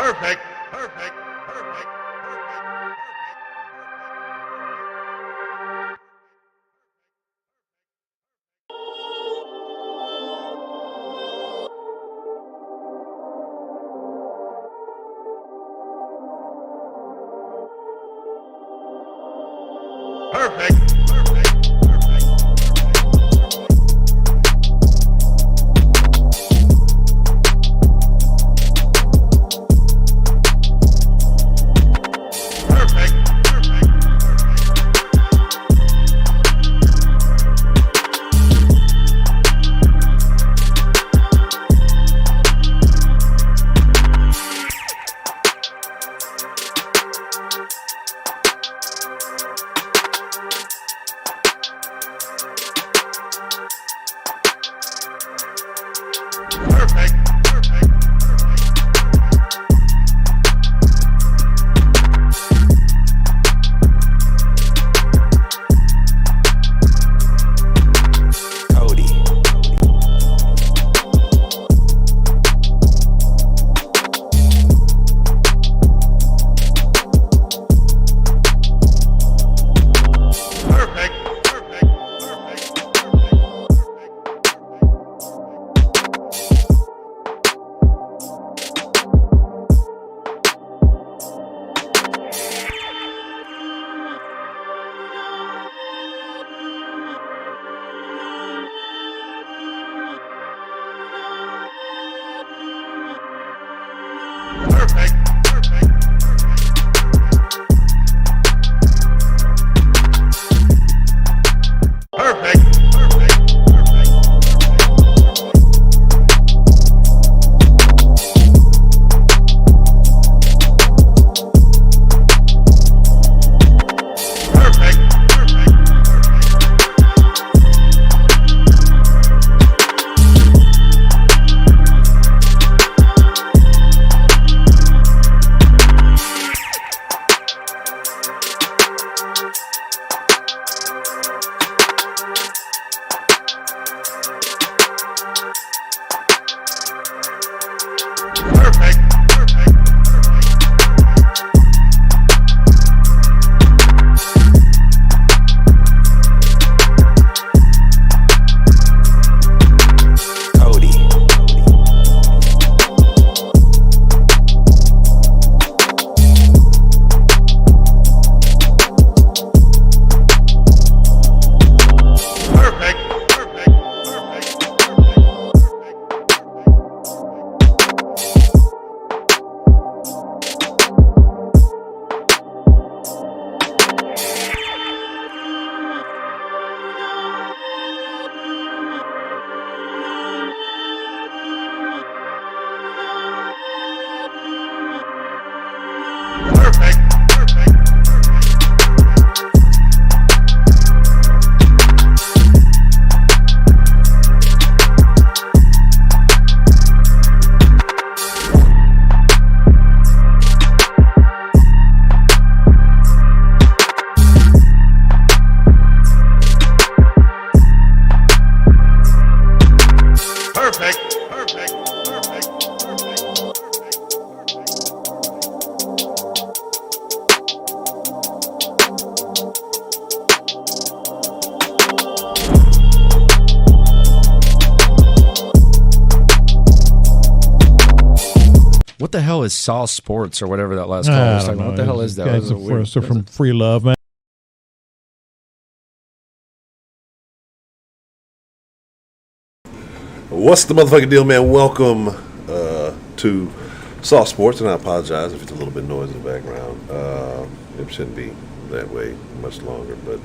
Perfect. Perfect. Perfect. Perfect. What the hell is Saw Sports or whatever that last call was talking about? What the hell is that? Guys are from Free Love, man. What's the motherfucking deal, man? Welcome to Saw Sports, and I apologize if it's a little bit noisy in the background. It shouldn't be that way much longer, but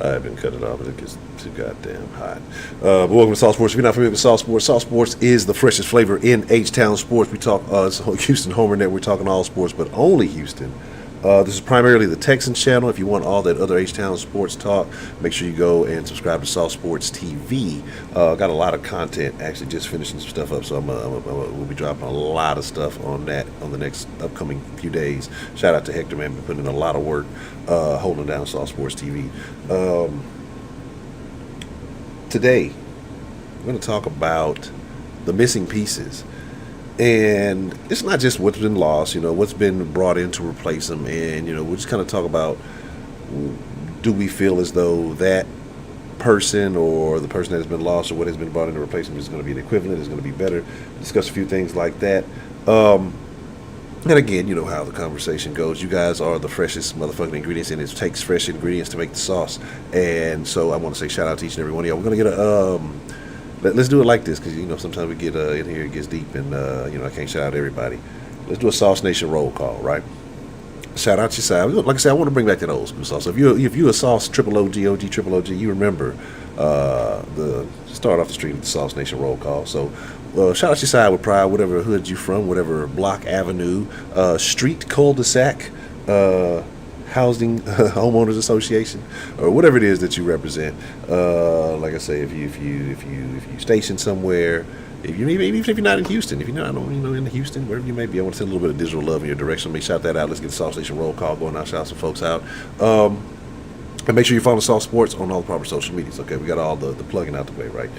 I haven't cut it off. It gets too goddamn hot. But welcome to Saw Sports. If you're not familiar with Saw Sports is the freshest flavor in H-Town sports. We talk Houston Homer Net. We're talking all sports, but only Houston. This is primarily the Texans channel. If you want all that other H-Town sports talk, make sure you go and subscribe to Saw Sports TV. Got a lot of content. Actually, just finishing some stuff up, so we'll be dropping a lot of stuff on that on the next upcoming few days. Shout out to Hector, man, been putting in a lot of work holding down Saw Sports TV. Today, we're going to talk about the missing pieces And it's not just what's been lost, what's been brought in to replace them. And, we'll just kind of talk about, do we feel as though that person or the person that has been lost or what has been brought in to replace them is going to be an equivalent, is going to be better. Discuss a few things like that. And again, you know how the conversation goes. You guys are the freshest motherfucking ingredients, and it takes fresh ingredients to make the sauce. And so I want to say shout out to each and every one of y'all. We're going to get let's do it like this, because, sometimes we get in here, it gets deep, and, I can't shout out everybody. Let's do a Sauce Nation roll call, right? Shout out your side. Like I said, I want to bring back that old school sauce. So if you're a sauce, triple OG, triple OG, you remember the start off the street with the Sauce Nation roll call. So shout out your side with pride, whatever hood you from, whatever block, avenue, street, cul-de-sac, housing, homeowners association, or whatever it is that you represent. Like I say, if you station somewhere, even if you're not in Houston, if you're not in Houston, wherever you may be, I want to send a little bit of digital love in your direction. Let me shout that out. Let's get the Sauce Station roll call going out. Shout some folks out. And make sure you follow Sauce Sports on all the proper social medias. Okay, we got all the plugging out the way, right?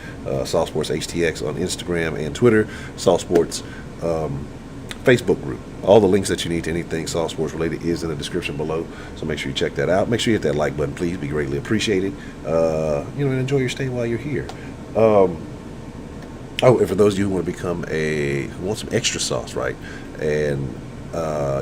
Sauce Sports HTX on Instagram and Twitter. Sauce Sports Facebook group. All the links that you need to anything Sauce Sports related is in the description below. So make sure you check that out. Make sure you hit that like button, please. Be greatly appreciated. And enjoy your stay while you're here. And for those of you who want some extra sauce, right? And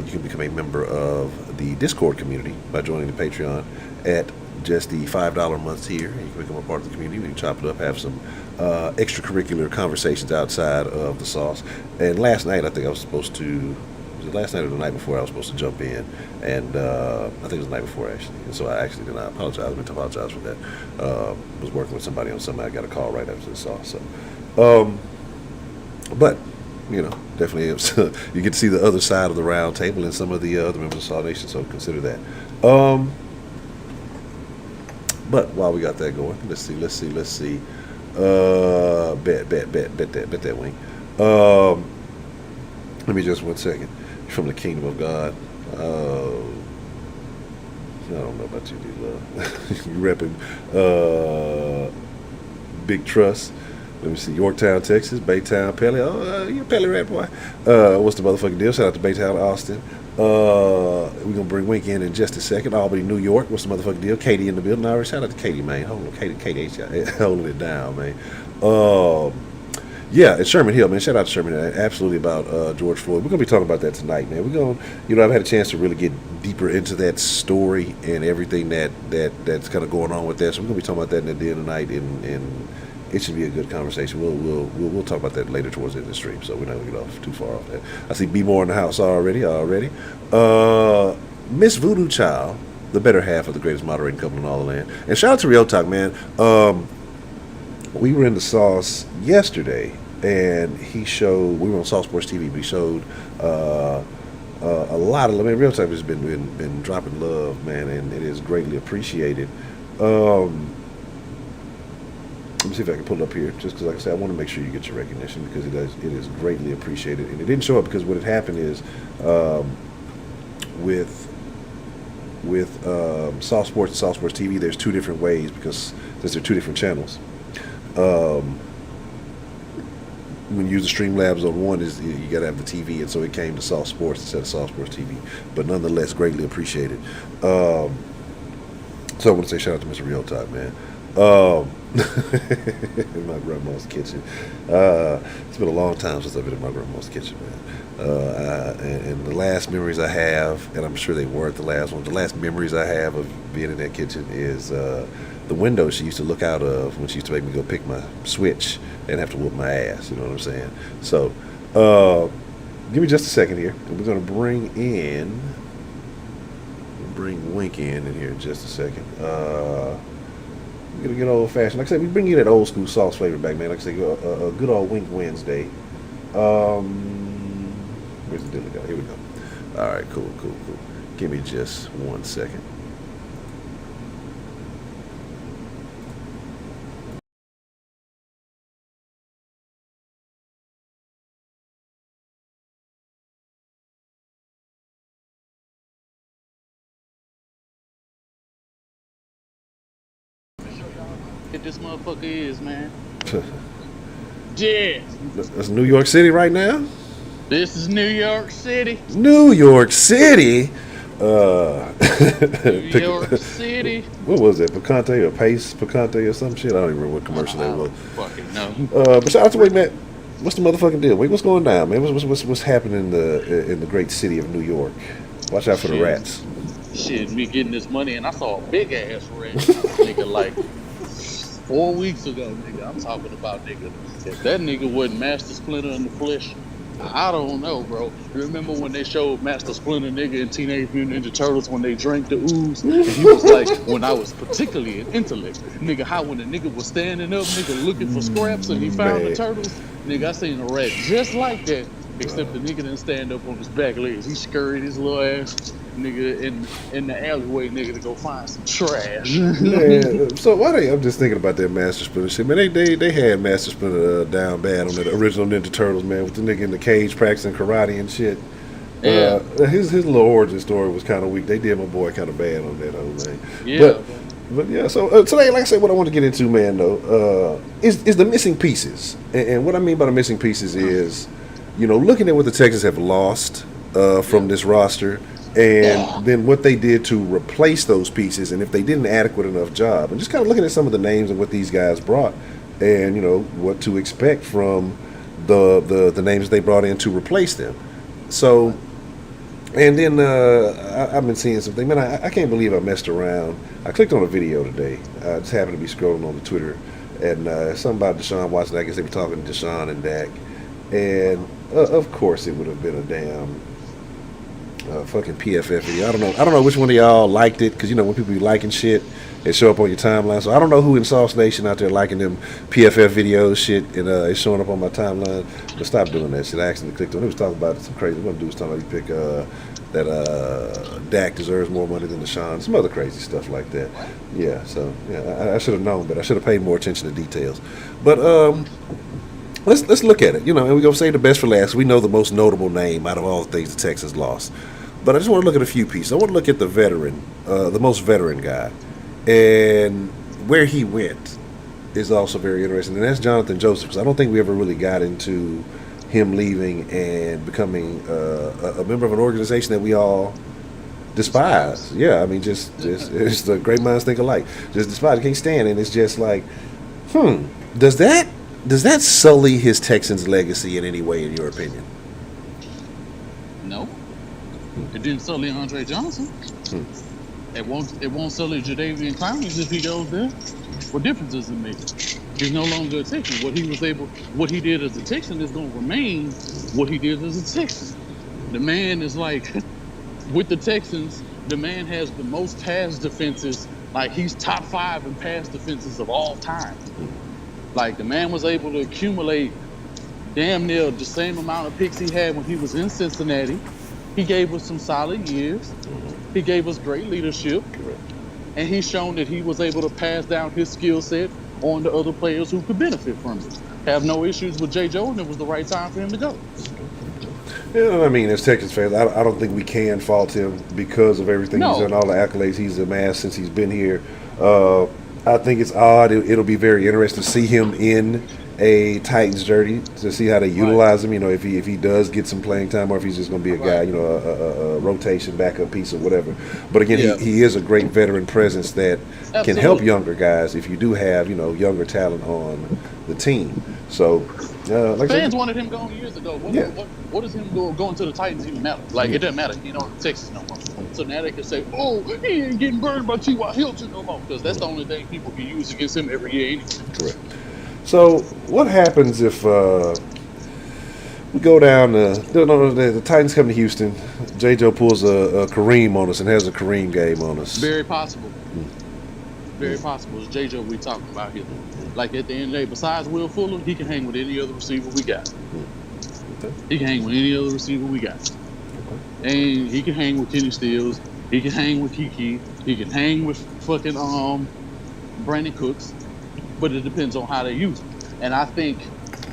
you can become a member of the Discord community by joining the Patreon at just the $5 a month tier. You can become a part of the community. We can chop it up, have some extracurricular conversations outside of the sauce. And last night, I think I was supposed to. Was it last night or the night before? I was supposed to jump in, and I think it was the night before actually. And so I actually did not apologize. I meant to apologize for that. Was working with somebody on something. I got a call right after the sauce. So, but definitely you get to see the other side of the round table and some of the other members of Saw Nation. So consider that. But while we got that going, let's see. Bet that wing. Let me just 1 second. From the kingdom of God. I don't know about you, D-Love. You repping Big Trust. Let me see. Yorktown, Texas. Baytown, Pelly. Oh, you a Pelly rat boy. What's the motherfucking deal? Shout out to Baytown, Austin. We're going to bring Wink in just a second. Albany, New York. What's the motherfucking deal? Katie in the building. All right, shout out to Katie, man. Hold on. Katie holding it down, man. Yeah, it's Sherman Hill, man. Shout out to Sherman. Absolutely about George Floyd. We're going to be talking about that tonight, man. We're going to, I've had a chance to really get deeper into that story and everything that's kind of going on with that. So we're going to be talking about that at the end of the night, and it should be a good conversation. We'll talk about that later towards the end of the stream, so we're not going to get off too far off that. I see B More in the house already. Miss Voodoo Child, the better half of the greatest moderating couple in all the land. And shout out to Real Talk, man. We were in the sauce yesterday, and we were on Sauce Sports TV, but he showed a lot of love. I mean, Real Talk has been dropping love, man, and it is greatly appreciated. Let me see if I can pull it up here, just because, like I said, I want to make sure you get your recognition, because it is greatly appreciated. And it didn't show up because what had happened is with Sauce Sports and Sauce Sports TV, there's two different ways, because since they're two different channels. When you use the Streamlabs on one, you got to have the TV, and so it came to Sauce Sports instead of Sauce Sports TV. But nonetheless, greatly appreciated. So I want to say shout out to Mr. Real Talk, man. In my grandma's kitchen. It's been a long time since I've been in my grandma's kitchen, man. And the last memories I have, and I'm sure they weren't the last ones, the last memories I have of being in that kitchen is the window she used to look out of when she used to make me go pick my switch and have to whoop my ass, you know what I'm saying? So, give me just a second here, and we're going to bring Wink in here in just a second. We're going to get old-fashioned. Like I said, we bring you that old-school sauce flavor back, man. Like I said, a good old Wink Wednesday. Where's the dilly go? Here we go. All right, cool. Give me just 1 second. What this motherfucker is, man. Yeah. That's New York City right now? This is New York City. New York City. New York City. What was that? Picante or Pace Picante or some shit? I don't even remember what commercial that was. Fucking no. But shout out to Wait, Matt. What's the motherfucking deal? Wait, what's going down, man? What's happening in the great city of New York? Watch out for the rats. Shit, me getting this money, and I saw a big ass rat, nigga, like 4 weeks ago, nigga. I'm talking about, nigga. If that nigga wasn't Master Splinter in the flesh, I don't know, bro. You remember when they showed Master Splinter nigga in Teenage Mutant Ninja Turtles when they drank the ooze? And he was like, when I was particularly in intellect, nigga, how when the nigga was standing up, nigga, looking for scraps and he found the turtles, nigga, I seen a rat just like that, except the nigga didn't stand up on his back legs. He scurried his little ass, nigga, in the alleyway, nigga, to go find some trash. Yeah. So I'm just thinking about that Master Splinter shit, man. They had Master Splinter down bad on the original Ninja Turtles, man, with the nigga in the cage practicing karate and shit. Yeah. His little origin story was kind of weak. They did my boy kind of bad on that whole thing. Yeah. But yeah, so today, like I said, what I want to get into, man, though, is the missing pieces. And what I mean by the missing pieces is, looking at what the Texans have lost from this roster, and then what they did to replace those pieces, and if they did an adequate enough job, and just kind of looking at some of the names and what these guys brought, and what to expect from the names they brought in to replace them. So, and then I've been seeing something, man. I can't believe I messed around. I clicked on a video today. I just happened to be scrolling on the Twitter, and something about Deshaun Watson. I guess they were talking to Deshaun and Dak, and of course it would have been a damn fucking PFF video. I don't know which one of y'all liked it, because when people be liking shit, it show up on your timeline. So I don't know who in Sauce Nation out there liking them PFF videos shit, and it's showing up on my timeline. But stop doing that shit. I accidentally clicked on it. He was talking about some crazy. One dude was talking about he picked that Dak deserves more money than Deshaun. Some other crazy stuff like that. Yeah. So yeah, I should have known, but I should have paid more attention to details. But let's look at it. And we're gonna say the best for last. We know the most notable name out of all the things the Texans lost. But I just want to look at a few pieces. I want to look at the veteran, the most veteran guy, and where he went is also very interesting. And that's Jonathan Joseph, because I don't think we ever really got into him leaving and becoming a member of an organization that we all despise. Yeah, I mean, just it's the great minds think alike. Just despise, can't stand it. And it's just like, does that sully his Texans legacy in any way, in your opinion? No. It didn't sully Andre Johnson. It won't sully Jadeveon Clowney if he goes there. What difference does it make? He's no longer a Texan. What he did as a Texan is going to remain what he did as a Texan. The man is like, with the Texans, the man has the most pass defenses. Like, he's top 5 in pass defenses of all time. Like, the man was able to accumulate damn near the same amount of picks he had when he was in Cincinnati. He gave us some solid years. He gave us great leadership. And he's shown that he was able to pass down his skill set on to other players who could benefit from it. Have no issues with J. Joe, and it was the right time for him to go. Yeah, I mean, as Texans fans, I don't think we can fault him because of everything he's done, all the accolades he's amassed since he's been here. I think it's odd. It'll be very interesting to see him in a Titans jersey, to see how they utilize him. If he does get some playing time, or if he's just going to be a guy, a rotation backup piece or whatever. But again, he is a great veteran presence that can help younger guys if you do have younger talent on the team. So, like fans wanted him gone years ago. What does him going to the Titans even matter? Like, it doesn't matter. The Texas no more. So now they can say, oh, he ain't getting burned by T.Y. Hilton no more, because that's the only thing people can use against him every year anyway. Correct. So what happens if we go down the Titans come to Houston, J. Joe pulls a Kareem on us and has a Kareem game on us? Very possible. Very possible. It's J. Joe we talking about here. Like, at the end of the day, besides Will Fuller, he can hang with any other receiver we got. Okay. He can hang with any other receiver we got. Okay. And he can hang with Kenny Stills. He can hang with Kiki. He can hang with fucking Brandon Cooks. But it depends on how they use him. And I think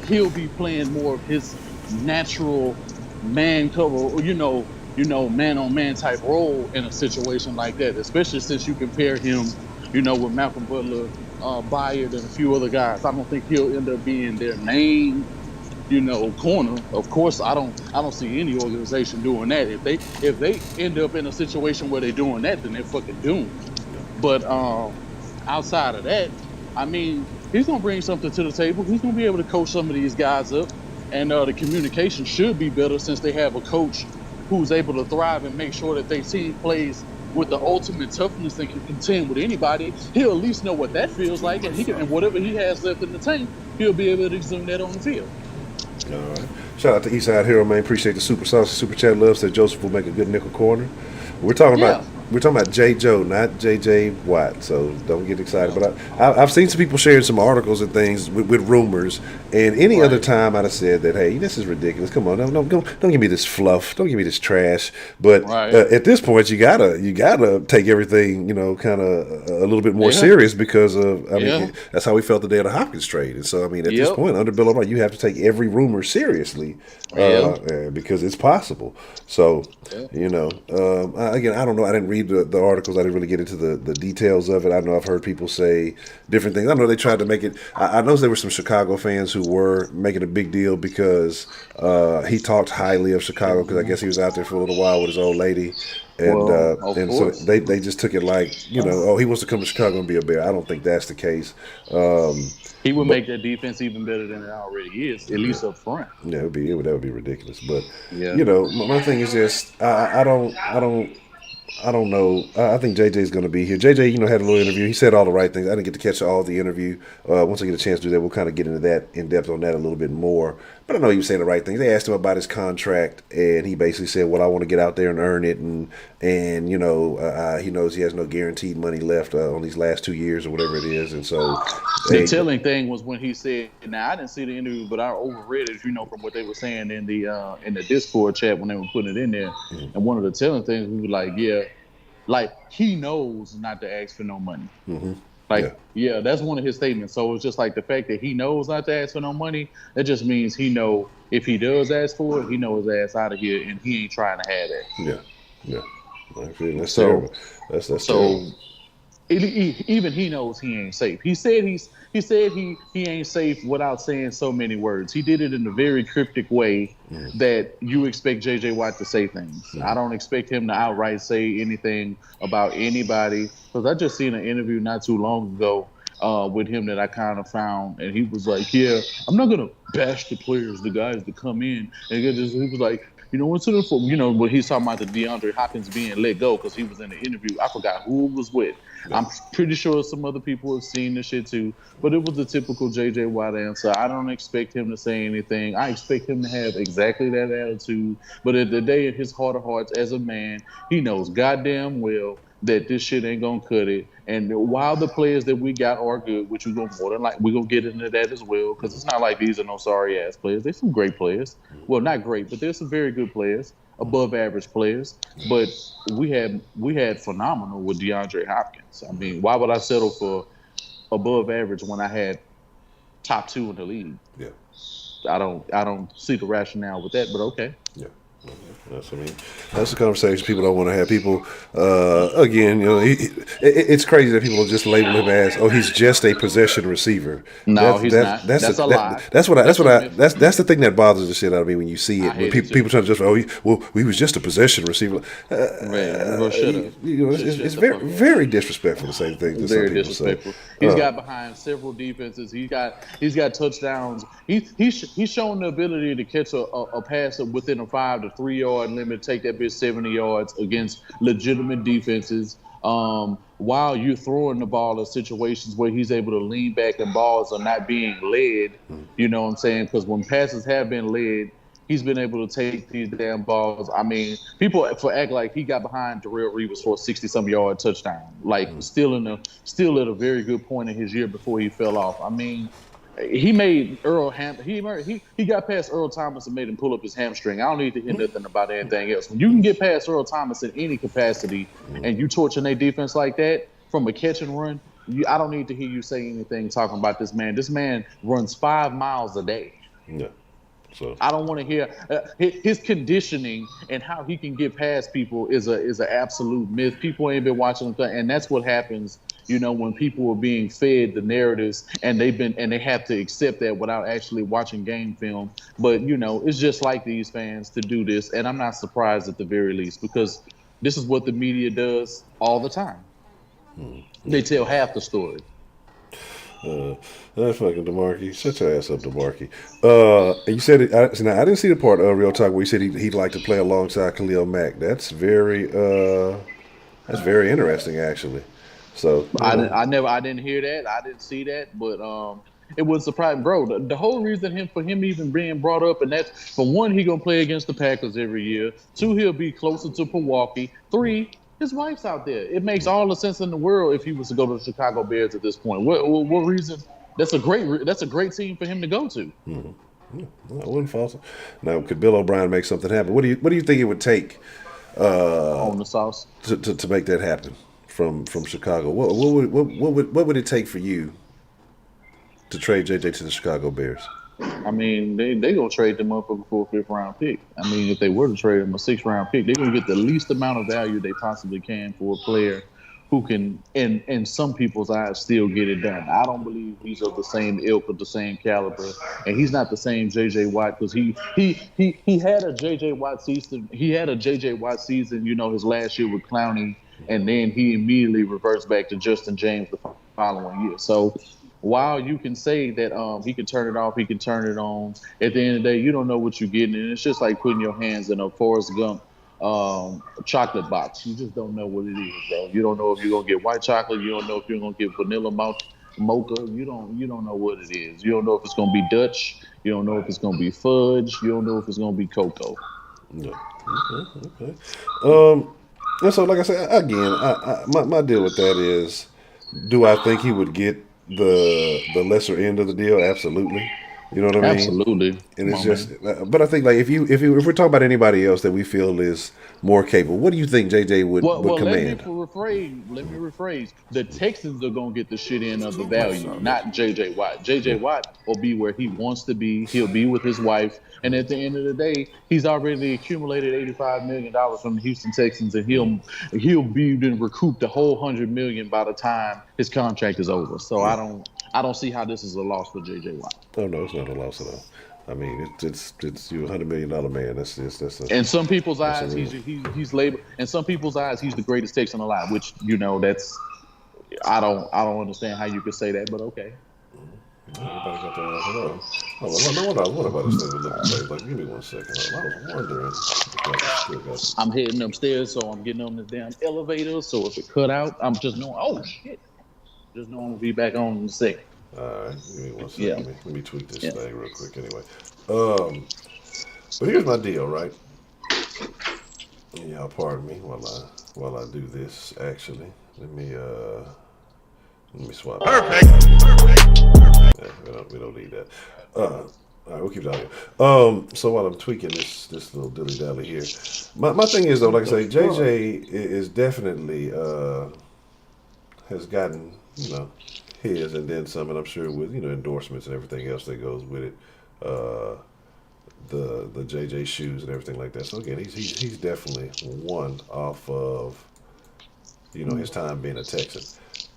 he'll be playing more of his natural man cover, or man-on-man type role in a situation like that, especially since you compare him, with Malcolm Butler, Bayard, and a few other guys. I don't think he'll end up being their main corner. Of course, I don't see any organization doing that. If they end up in a situation where they're doing that, then they're fucking doomed. But outside of that, I mean, he's gonna bring something to the table. He's gonna be able to coach some of these guys up, and the communication should be better since they have a coach who's able to thrive and make sure that their team plays with the ultimate toughness and can contend with anybody. He'll at least know what that feels like, and whatever he has left in the tank, he'll be able to exude that on the field. All right. Shout out to Eastside Hero, man. Appreciate the super sauce, super chat. Love said Joseph will make a good nickel corner. We're talking about J. Joe, not J.J. Watt, so don't get excited. But I've seen some people sharing some articles and things with rumors, and any other time I'd have said that, hey, this is ridiculous. Come on, don't give me this fluff, don't give me this trash. But at this point, you gotta take everything, kind of a little bit more serious because of, I mean, that's how we felt the day of the Hopkins trade. And so, I mean, at this point, under Bill O'Brien, you have to take every rumor seriously because it's possible. So, again, I don't know. I didn't read the articles. I didn't really get into the details of it. I know I've heard people say different things. I know they tried to make it. I know there were some Chicago fans who were making a big deal because he talked highly of Chicago because I guess he was out there for a little while with his old lady. And so they just took it like, he wants to come to Chicago and be a Bear. I don't think that's the case. He would make that defense even better than it already is, at least up front. Yeah, that would be ridiculous. But my thing is just I don't know. I think JJ's going to be here. JJ, had a little interview. He said all the right things. I didn't get to catch all the interview. Once I get a chance to do that, we'll kind of get into that in depth on that a little bit more. But I know he was saying the right things. They asked him about his contract, and he basically said, "Well, I want to get out there and earn it," and he knows he has no guaranteed money left on these last 2 years or whatever it is, and so the telling thing was when he said, "Now I didn't see the interview, but I overread it, from what they were saying in the Discord chat when they were putting it in there." Mm-hmm. And one of the telling things, we were like, he knows not to ask for no money. Mm-hmm. That's one of his statements. So it's just like the fact that he knows not to ask for no money, that just means he know if he does ask for it, he knows his ass out of here, and he ain't trying to have that. Yeah. That's terrible. That's terrible. Even he knows he ain't safe. He said he ain't safe without saying so many words. He did it in a very cryptic way that you expect J.J. Watt to say things. I don't expect him to outright say anything about anybody, because I just seen an interview not too long ago with him that I kind of found, and he was like, I'm not going to bash the players, the guys that come in. And he was like, when he's talking about the DeAndre Hopkins being let go because he was in the interview. I forgot who it was with. I'm pretty sure some other people have seen the shit too, but it was the typical J.J. Watt answer. I don't expect him to say anything. I expect him to have exactly that attitude, but at the day in his heart of hearts as a man, he knows goddamn well that this shit ain't gonna cut it. And while the players that we got are good, which we're gonna get into that as well, because it's not like these are no sorry ass players. There's some great players. Well, not great, but there's some very good players, above average players. But we had phenomenal with DeAndre Hopkins. I mean, why would I settle for above average when I had top 2 in the league? Yeah. I don't see the rationale with that, but okay. Yeah. That's the conversation people don't want to have. People, again, it's crazy that people just label him as, he's just a possession receiver. No, he's not. That's a lie. That's the thing that bothers the shit out of me when you see it. When people trying to just, he was just a possession receiver. It's very, very disrespectful to say things. Very disrespectful. He's got behind several defenses. He's got touchdowns. He's shown the ability to catch a pass within a 5 to 3 yard limit, take that bitch 70 yards against legitimate defenses. While you're throwing the ball in situations where he's able to lean back and balls are not being led, you know what I'm saying? Because when passes have been led, he's been able to take these damn balls. I mean, people act like he got behind Darrelle Revis for a 60-some yard touchdown, still at a very good point in his year before he fell off. I mean, he made he got past Earl Thomas and made him pull up his hamstring. I don't need to hear nothing about anything else. When you can get past Earl Thomas in any capacity and you torching their defense like that from a catch and run, I don't need to hear you say anything talking about this man. This man runs 5 miles a day. Yeah. So I don't want to hear his conditioning and how he can get past people is an absolute myth. People ain't been watching him, and that's what happens when people are being fed the narratives and they have to accept that without actually watching game film. But it's just like these fans to do this, and I'm not surprised at the very least, because this is what the media does all the time. They tell half the story. That's fucking DeMarque. Shut your ass up, DeMarque. You said it. Now I didn't see the part of Real Talk where you said he'd like to play alongside Khalil Mack. That's very interesting, actually. So I didn't hear that. I didn't see that, but it was surprising, bro. The whole reason for him even being brought up, and that's for one, he gonna play against the Packers every year. Two, he'll be closer to Milwaukee. Three, his wife's out there. It makes all the sense in the world if he was to go to the Chicago Bears at this point. What reason? That's a great team for him to go to. Mm-hmm. I wouldn't fault him. Now, could Bill O'Brien make something happen? What do you think it would take On the sauce to make that happen from Chicago? What would it take for you to trade JJ to the Chicago Bears? I mean, they gonna trade them up for a 5th round pick. I mean, if they were to trade them a 6th round pick, they're gonna get the least amount of value they possibly can for a player who can, in some people's eyes, still get it done. I don't believe he's of the same ilk, of the same caliber, and he's not the same J.J. Watt, because he had a J.J. Watt season. He had a J.J. Watt season, his last year with Clowney, and then he immediately reverts back to Justin James the following year. So while you can say that he can turn it off, he can turn it on, at the end of the day, you don't know what you're getting, and it's just like putting your hands in a Forrest Gump chocolate box. You just don't know what it is, bro. You don't know if you're gonna get white chocolate. You don't know if you're gonna get vanilla mocha. You don't know what it is. You don't know if it's gonna be Dutch. You don't know if it's gonna be fudge. You don't know if it's gonna be cocoa. No. Okay. And so, like I said, again, my deal with that is, do I think he would get the lesser end of the deal? Absolutely. You know what I mean? Absolutely. And it's just, but I think like if we're talking about anybody else that we feel is more capable, what do you think JJ would command? Let me rephrase. The Texans are gonna get the shit end of the value, not JJ Watt. JJ Watt will be where he wants to be. He'll be with his wife, and at the end of the day, he's already accumulated $85 million from the Houston Texans, and he'll be then recoup the whole $100 million by the time his contract is over. So I don't see how this is a loss for JJ Watt. Oh no, it's not a loss at all. I mean, it's you $100 million man. That's in some people's eyes, he's labeled. In some people's eyes, he's the greatest Texan alive. Which that's I don't understand how you could say that, but okay. Everybody got their what about this thing? Like, give me 1 second. I was wondering. I'm heading upstairs, so I'm getting on this damn elevator. So if it cut out, I'm just knowing. Oh shit! Just knowing we'll be back on in a second. All right, give me 1 second. Yeah. Let me tweak this thing real quick. Anyway, but here's my deal, right? Yeah, pardon me while I do this. Actually, let me swap. Perfect. Yeah, we don't need that. All right, we'll keep it out here. So while I'm tweaking this little dilly dally here, my thing is though, like I say, JJ is definitely has gotten his and then some, and I'm sure with endorsements and everything else that goes with it, the JJ shoes and everything like that. So again, he's definitely one off of his time being a Texan.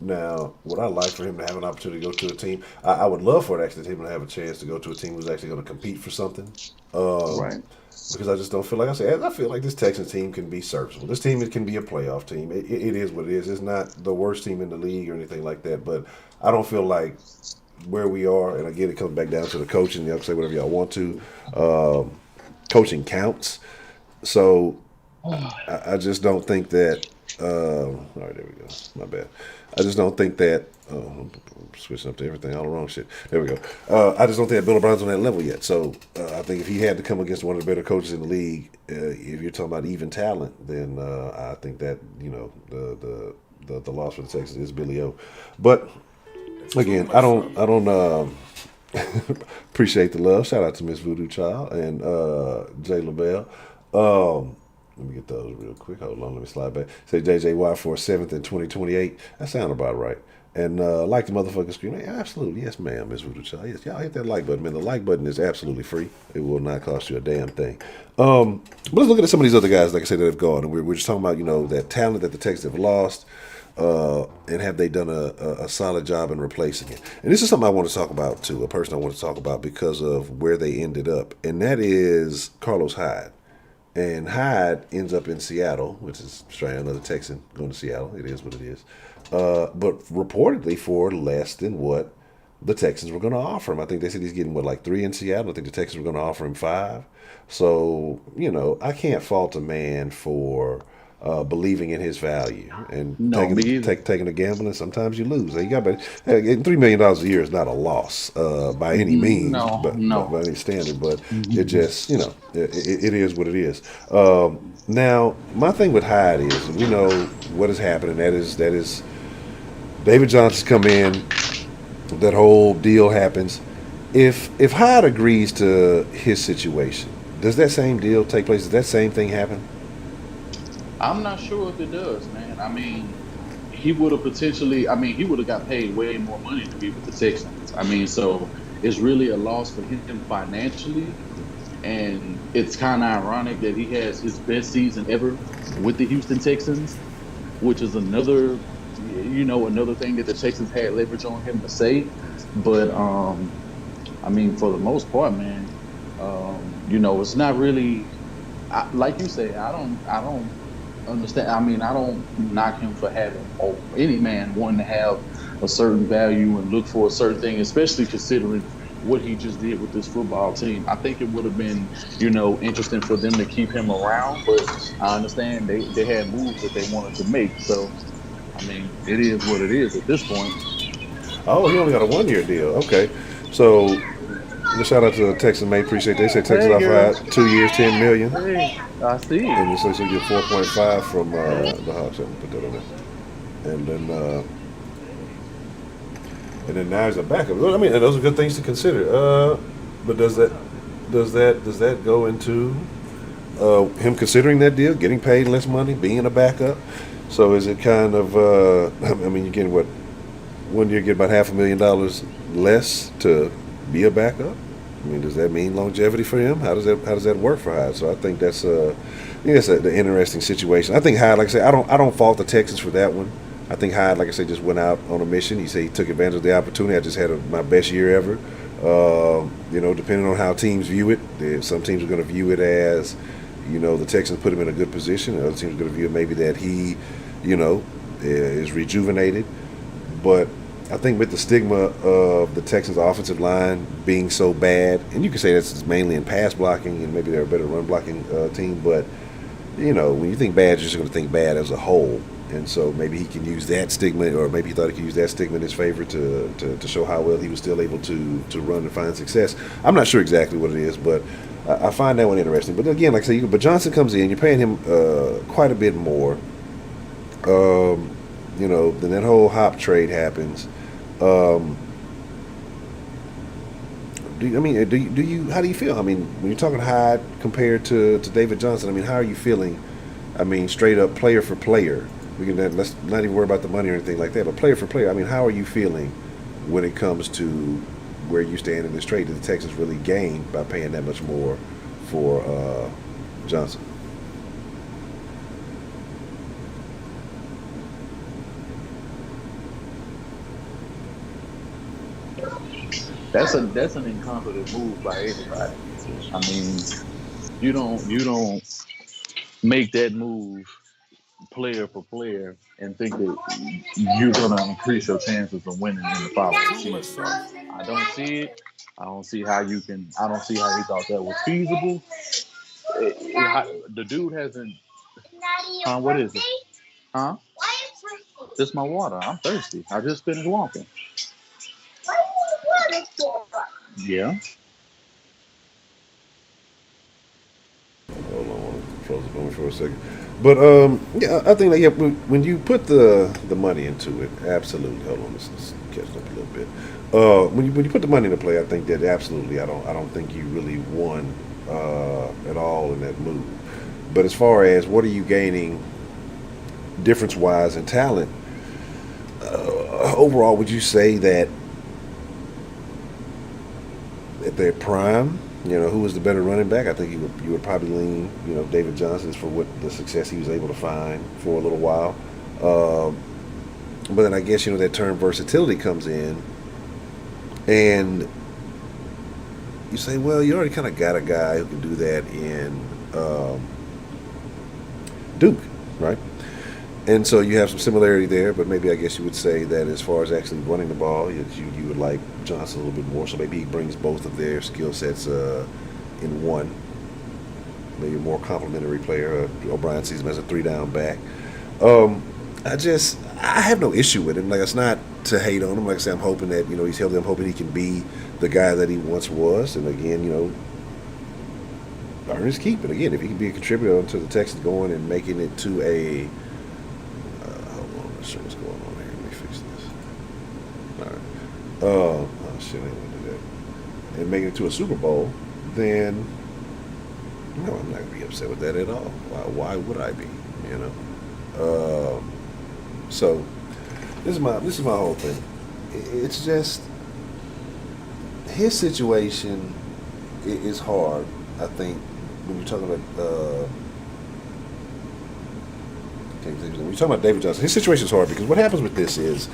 Now, would I like for him to have an opportunity to go to a team? I would love for him to have a chance to go to a team who's actually going to compete for something. Right. Because I just don't feel like I feel like this Texans team can be serviceable. This team can be a playoff team. It is what it is. It's not the worst team in the league or anything like that. But I don't feel like where we are, and again, it comes back down to the coaching. Y'all can say whatever y'all want to. Coaching counts. So I just don't think that. All right, there we go. My bad. I just don't think that. I'm switching up to everything, all the wrong shit. There we go. I just don't think that Bill O'Brien's on that level yet. So I think if he had to come against one of the better coaches in the league, if you're talking about even talent, then I think that the loss for the Texans is Billy O. But again, I don't appreciate the love. Shout out to Miss Voodoo Child and Jay LaBelle. Let me get those real quick. Hold on, let me slide back. Say JJ Watt for 7th in 2028. That sounds about right. And like the motherfucking scream, hey, absolutely, yes, ma'am, Miss Voodoo Child. Yes, y'all hit that like button, man. The like button is absolutely free. It will not cost you a damn thing. But let's look at some of these other guys, like I said, that have gone. And we're just talking about, that talent that the Texans have lost. And have they done a solid job in replacing it? And this is something I want to talk about too, a person I want to talk about because of where they ended up, and that is Carlos Hyde. And Hyde ends up in Seattle, which is strange, another Texan going to Seattle. It is what it is. But reportedly for less than what the Texans were going to offer him. I think they said he's getting, what, like 3 in Seattle? I think the Texans were going to offer him 5. So, I can't fault a man for believing in his value and No, me either. taking a gamble, and sometimes you lose. You got, but hey, getting $3 million a year is not a loss by any means, No, but no. by any standard. But it just, it is what it is. Now, my thing with Hyde is, we know what is happening. That is David Johnson's come in. That whole deal happens. If Hyde agrees to his situation, does that same deal take place? Does that same thing happen? I'm not sure if it does, man. I mean, he would have potentially. I mean, he would have got paid way more money to be with the Texans. I mean, so it's really a loss for him financially, and it's kind of ironic that he has his best season ever with the Houston Texans, which is another thing that the Texans had leverage on him to say. But I mean, for the most part, man, it's not really like you say. I don't understand. I mean, I don't knock him for having, or any man wanting to have a certain value and look for a certain thing, especially considering what he just did with this football team. I think it would have been, interesting for them to keep him around, but I understand they had moves that they wanted to make. So, I mean, it is what it is at this point. Oh, he only got a 1-year deal. Okay, so just shout out to the Texan mate. Appreciate that. They said Texas Hey, offer girl. 2 years, 10 million, Hey, I see it. and it says you get 4.5 from the Hawks. I put that on there, and then now he's a backup. I mean, those are good things to consider. But does that go into him considering that deal, getting paid less money, being a backup? So is it kind of? I mean, you're getting what? 1 year, get about $500,000 less to be a backup. I mean, does that mean longevity for him? How does that work for Hyde? So I think that's the interesting situation. I think Hyde, like I say, I don't fault the Texans for that one. I think Hyde, like I said, just went out on a mission. He said he took advantage of the opportunity. I just had my best year ever. Depending on how teams view it, some teams are going to view it as, the Texans put him in a good position. Other teams are going to view it maybe that he, is rejuvenated. But I think with the stigma of the Texans' offensive line being so bad, and you can say that's mainly in pass blocking, and maybe they're a better run blocking team, but when you think bad, you're just going to think bad as a whole. And so maybe he can use that stigma, or maybe he thought he could use that stigma in his favor to show how well he was still able to run and find success. I'm not sure exactly what it is, but I find that one interesting. But again, like I say, but Johnson comes in, you're paying him quite a bit more. Then that whole Hop trade happens. How do you feel? I mean, when you're talking Hyde compared to David Johnson, I mean, how are you feeling? I mean, straight up player for player. Let's not even worry about the money or anything like that, but player for player. I mean, how are you feeling when it comes to where you stand in this trade? Did the Texans really gain by paying that much more for Johnson? That's an incompetent move by anybody. I mean, you don't make that move player for player and think that you're gonna increase your chances of winning in the following season. I don't see it. I don't see how you can. I don't see how he thought that was feasible. The dude hasn't. What is it? Huh? Just my water. I'm thirsty. I just finished walking. Yeah. Hold on, froze it on me for a second. But I think when you put the money into it, absolutely. Hold on, let's catch up a little bit. When you put the money into play, I think that absolutely. I don't think you really won at all in that move. But as far as what are you gaining, difference wise in talent, overall, would you say that at their prime, who was the better running back? I think you would probably lean, David Johnson for what the success he was able to find for a little while. But then I guess, that term versatility comes in, and you say, well, you already kind of got a guy who can do that in Duke, right? And so you have some similarity there, but maybe I guess you would say that as far as actually running the ball, you would like Johnson a little bit more. So maybe he brings both of their skill sets in one. Maybe a more complementary player. O'Brien sees him as a 3-down back. I have no issue with him. Like, it's not to hate on him. Like I said, I'm hoping that, he's healthy. I'm hoping he can be the guy that he once was. And again, earn his keep. And again, if he can be a contributor to the Texans going and making it to a hold on, let's see what's going on here. Let me fix this. All right. Oh shit, I ain't gonna do that. And making it to a Super Bowl, then no, I'm not gonna be upset with that at all. Why would I be? So this is my whole thing. It's just his situation is hard. I think when you're talking about when you're talking about David Johnson, his situation is hard because what happens with this is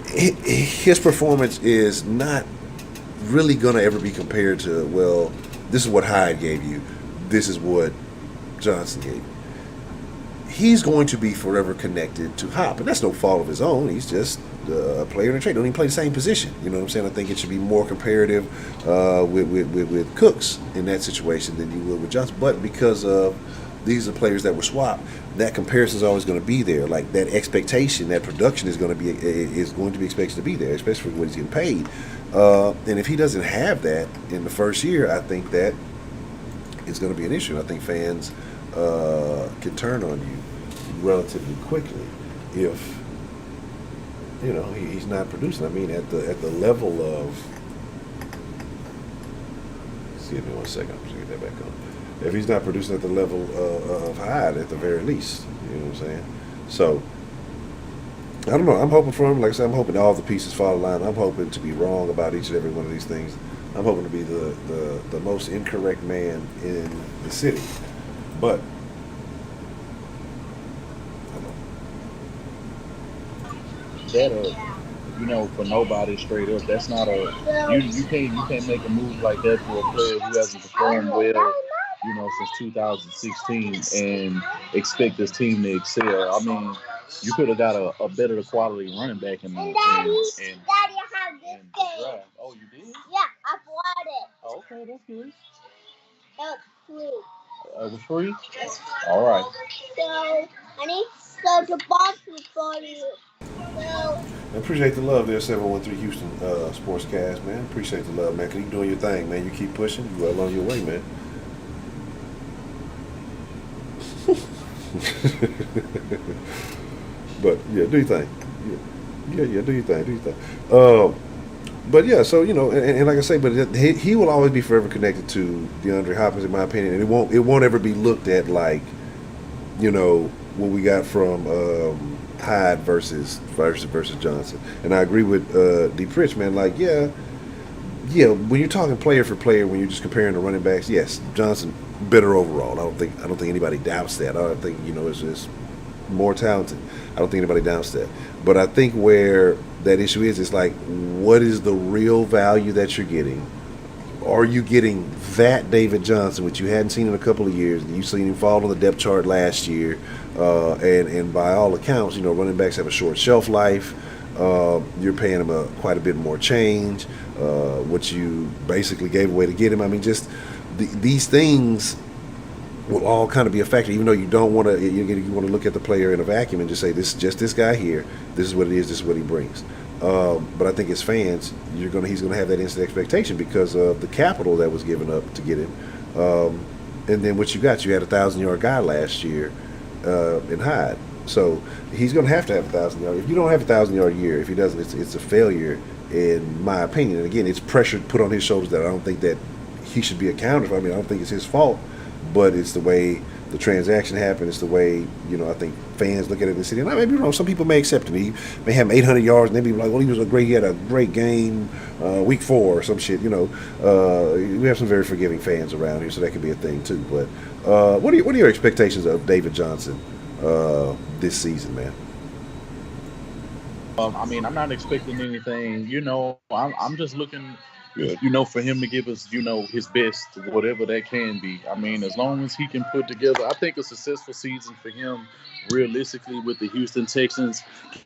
his performance is not really going to ever be compared to, well, this is what Hyde gave you, this is what Johnson gave you. He's going to be forever connected to Hop, and that's no fault of his own. He's just a player in a trade. Don't even play the same position. You know what I'm saying? I think it should be more comparative with Cooks in that situation than you would with Johnson. But because of these are players that were swapped, that comparison is always going to be there. Like that expectation, that production is going to be expected to be there, especially when he's getting paid. And if he doesn't have that in the first year, I think that it's going to be an issue. I think fans can turn on you relatively quickly if he's not producing. I mean, at the level of, excuse me one second, I'm just gonna get that back on. If he's not producing at the level of Hyde, at the very least, you know what I'm saying? So I don't know. I'm hoping for him. Like I said, I'm hoping all the pieces fall in line. I'm hoping to be wrong about each and every one of these things. I'm hoping to be the most incorrect man in the city. But that for nobody straight up, that's not you can't make a move like that for a player who hasn't performed well, since 2016 and expect this team to excel. I mean, you could have got a better quality running back in the draft. Oh, you did? Yeah, I bought it. Oh, okay, that's good. It was free. It was free? Yes. All right. So, I need the box for you. So, I appreciate the love there, 713 Houston Sportscast, man. Appreciate the love, man. Keep doing your thing, man. You keep pushing. You well on your way, man. But yeah, do your thing. Yeah, do your thing. But yeah, so and like I say, but he will always be forever connected to DeAndre Hopkins, in my opinion, and it won't ever be looked at like, what we got from Hyde versus Johnson. And I agree with Deep Rich, man. Like, yeah, when you're talking player for player, when you're just comparing the running backs, yes, Johnson better overall. I don't think anybody doubts that. I don't think it's just more talented. I don't think anybody doubts that. But I think where that issue is, it's like, what is the real value that you're getting? Are you getting that David Johnson, which you hadn't seen in a couple of years? You've seen him fall on the depth chart last year, and by all accounts, running backs have a short shelf life. You're paying him quite a bit more change, what you basically gave away to get him. I mean, just these things will all kind of be a factor, even though you don't want to. You want to look at the player in a vacuum and just say, this is just this guy here. This is what it is. This is what he brings. But I think as fans, he's going to have that instant expectation because of the capital that was given up to get him. And then what you had a 1,000-yard guy last year in Hyde. So he's going to have 1,000 yards. If you don't have a 1,000-yard year, if he doesn't, it's a failure in my opinion. And again, it's pressure put on his shoulders that I don't think that he should be accounted for. I mean, I don't think it's his fault, but it's the way the transaction happened. It's the way, I think fans look at it in the city. And I may be wrong. Some people may accept him. He may have 800 yards, and they be like, well, he had a great game week 4 or some shit. We have some very forgiving fans around here, so that could be a thing too. But what are your expectations of David Johnson this season, man? I mean, I'm not expecting anything. I'm just looking, Good. for him to give us, his best, whatever that can be. I mean, as long as he can put together, I think a successful season for him, realistically, with the Houston Texans,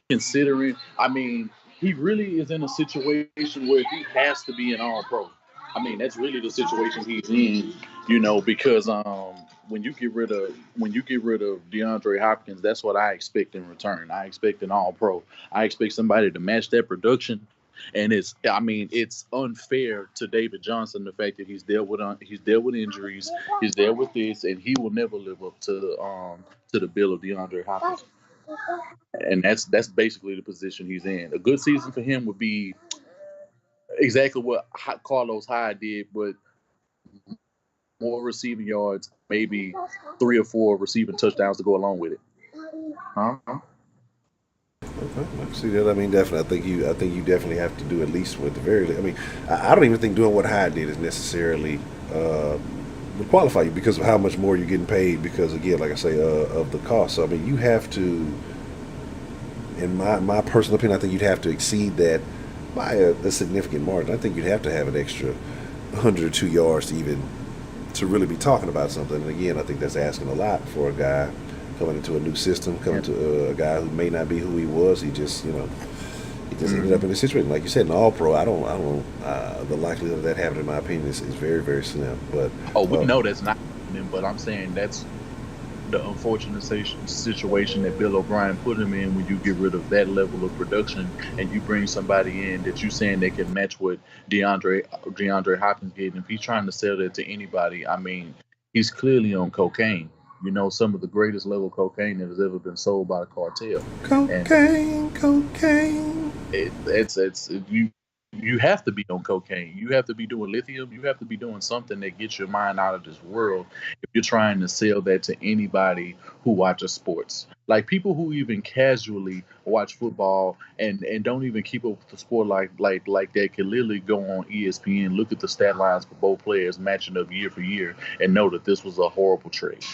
considering, I mean, he really is in a situation where he has to be an All-Pro. I mean, that's really the situation he's in, because when you get rid of DeAndre Hopkins, that's what I expect in return. I expect an All-Pro. I expect somebody to match that production. And it's unfair to David Johnson, the fact that he's dealt with injuries, he's dealt with this, and he will never live up to the bill of DeAndre Hopkins. And that's basically the position he's in. A good season for him would be exactly what Carlos Hyde did, but more receiving yards, maybe 3 or 4 receiving touchdowns to go along with it. Huh? Okay, I can see that. I mean, definitely. I think you definitely have to do at least with the very. I mean, I don't even think doing what Hyde did is necessarily would qualify you because of how much more you're getting paid. Because again, like I say, of the cost. So I mean, you have to. In my personal opinion, I think you'd have to exceed that by a significant margin. I think you'd have to have an extra 102 yards to really be talking about something. And again, I think that's asking a lot for a guy coming into a new system, coming to a guy who may not be who he was. He just ended up in a situation like you said, an All-Pro. I don't. The likelihood of that happening, in my opinion, is very, very slim. But we know that's not happening. But I'm saying that's the unfortunate situation that Bill O'Brien put him in when you get rid of that level of production and you bring somebody in that you're saying they can match what DeAndre Hopkins gave him. If he's trying to sell that to anybody, I mean, he's clearly on cocaine. Some of the greatest level cocaine that has ever been sold by the cartel. Cocaine. You have to be on cocaine. You have to be doing lithium. You have to be doing something that gets your mind out of this world if you're trying to sell that to anybody who watches sports. Like people who even casually watch football and don't even keep up with the sport like that can literally go on ESPN, look at the stat lines for both players matching up year for year and know that this was a horrible trade.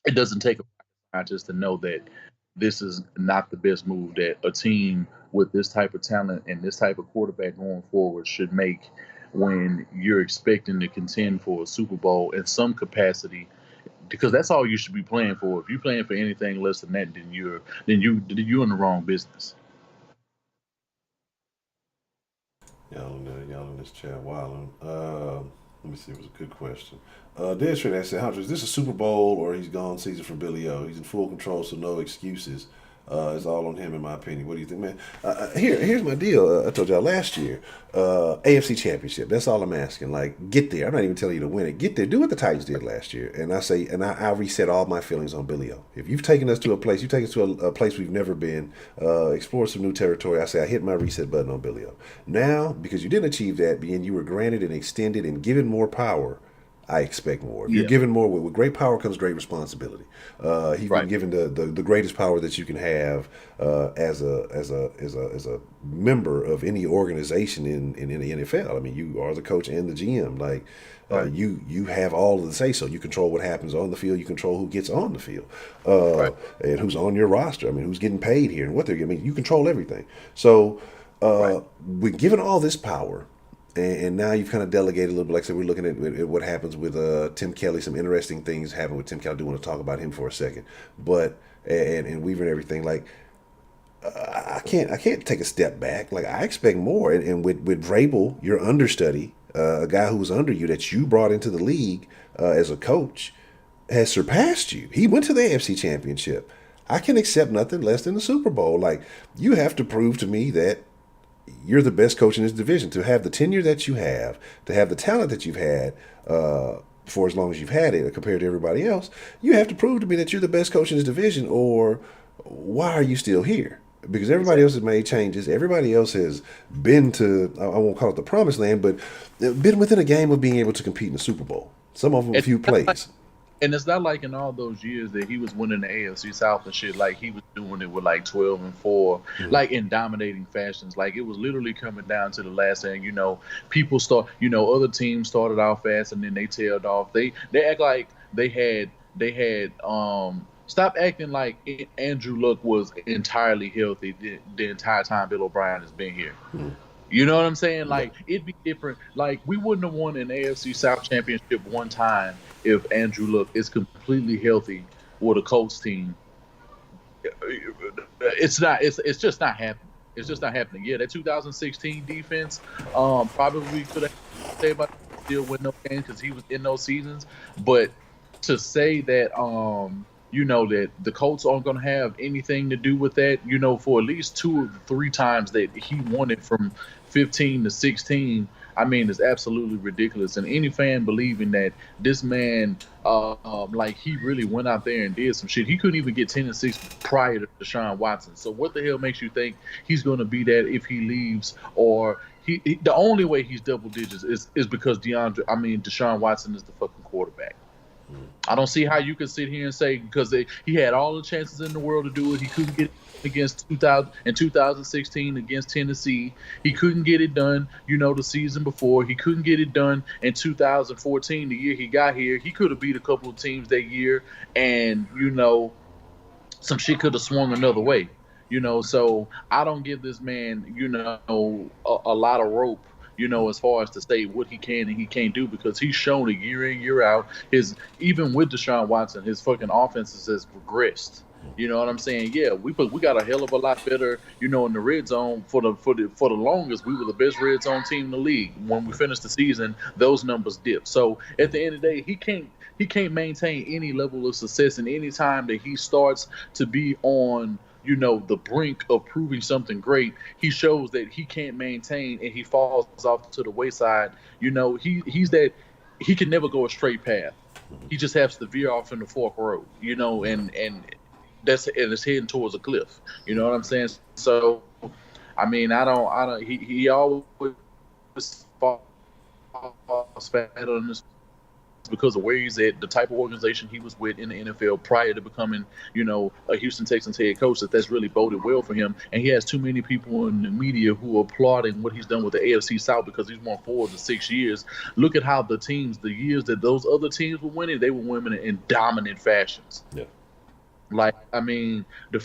It doesn't take a scientist to know that this is not the best move that a team with this type of talent and this type of quarterback going forward should make when you're expecting to contend for a Super Bowl in some capacity, because that's all you should be playing for. If you're playing for anything less than that, then you're in the wrong business. Y'all in this chat wilding. Let me see. It was a good question. Dead straight asked, Honcho, is this a Super Bowl or he's gone season for Billy O? He's in full control, so no excuses. It's all on him, in my opinion. What do you think, man? Here's my deal. I told y'all last year, AFC Championship. That's all I'm asking. Like, get there. I'm not even telling you to win it. Get there. Do what the Titans did last year. And I reset all my feelings on Billy O. If you've taken us to a place, you've taken us to a place we've never been, explore some new territory. I say I hit my reset button on Billy O. Now, because you didn't achieve that, being you were granted and extended and given more power, I expect more. If you're given more, with great power comes great responsibility. He's been given the greatest power that you can have as a member of any organization in the NFL. I mean, you are the coach and the GM. Like you have all of the say so. You control what happens on the field. You control who gets on the field and who's on your roster. I mean, who's getting paid here and what they're getting. I mean, you control everything. So we're given all this power. And now you've kind of delegated a little bit. Like I said, we're looking at what happens with Tim Kelly. Some interesting things happen with Tim Kelly. I do want to talk about him for a second. But and Weaver and everything. Like I can't take a step back. Like I expect more. And with Vrabel, your understudy, a guy who was under you that you brought into the league as a coach, has surpassed you. He went to the AFC Championship. I can accept nothing less than the Super Bowl. Like you have to prove to me that you're the best coach in this division. To have the tenure that you have, to have the talent that you've had for as long as you've had it compared to everybody else, you have to prove to me that you're the best coach in this division, or why are you still here? Because everybody else has made changes. Everybody else has been to, I won't call it the promised land, but been within a game of being able to compete in the Super Bowl. Some of them a few plays. And it's not like in all those years that he was winning the AFC South and shit, like he was doing it with like 12-4, like in dominating fashions. Like it was literally coming down to the last thing, people start, other teams started off fast and then they tailed off. They act like they had Stop acting like Andrew Luck was entirely healthy the entire time Bill O'Brien has been here. You know what I'm saying? Like, it'd be different. Like, we wouldn't have won an AFC South championship one time if Andrew Luck is completely healthy with a Colts team. It's not. It's just not happening. It's just not happening. Yeah, that 2016 defense probably could have stayed by still win no games because he was in those seasons. But to say that that the Colts aren't going to have anything to do with that, for at least 2 of the 3 times that he won it from 15 to 16, I mean, it's absolutely ridiculous. And any fan believing that this man, like, he really went out there and did some shit. He couldn't even get 10-6 prior to Deshaun Watson. So what the hell makes you think he's going to be that if he leaves? Or the only way he's double digits is because Deshaun Watson is the fucking quarterback. I don't see how you can sit here and say because he had all the chances in the world to do it. He couldn't get it against 2016 against Tennessee. He couldn't get it done, the season before. He couldn't get it done in 2014, the year he got here. He could have beat a couple of teams that year, and some shit could have swung another way. So I don't give this man, a lot of rope. As far as to say what he can and he can't do, because he's shown it year in, year out. Even with Deshaun Watson, his fucking offenses has regressed. You know what I'm saying? Yeah, we got a hell of a lot better. In the red zone for the longest, we were the best red zone team in the league. When we finished the season, those numbers dipped. So at the end of the day, he can't maintain any level of success. And any time that he starts to be on the brink of proving something great, he shows that he can't maintain and he falls off to the wayside. He's that he can never go a straight path. He just has to veer off in the fork road, and it's heading towards a cliff. You know what I'm saying? So, I mean, he always falls fat on this because of where he's at, the type of organization he was with in the NFL prior to becoming, a Houston Texans head coach, that's really boded well for him. And he has too many people in the media who are applauding what he's done with the AFC South because he's won 4 of the 6 years. Look at how the years that those other teams were winning, they were winning in dominant fashions. Yeah. Like, I mean, the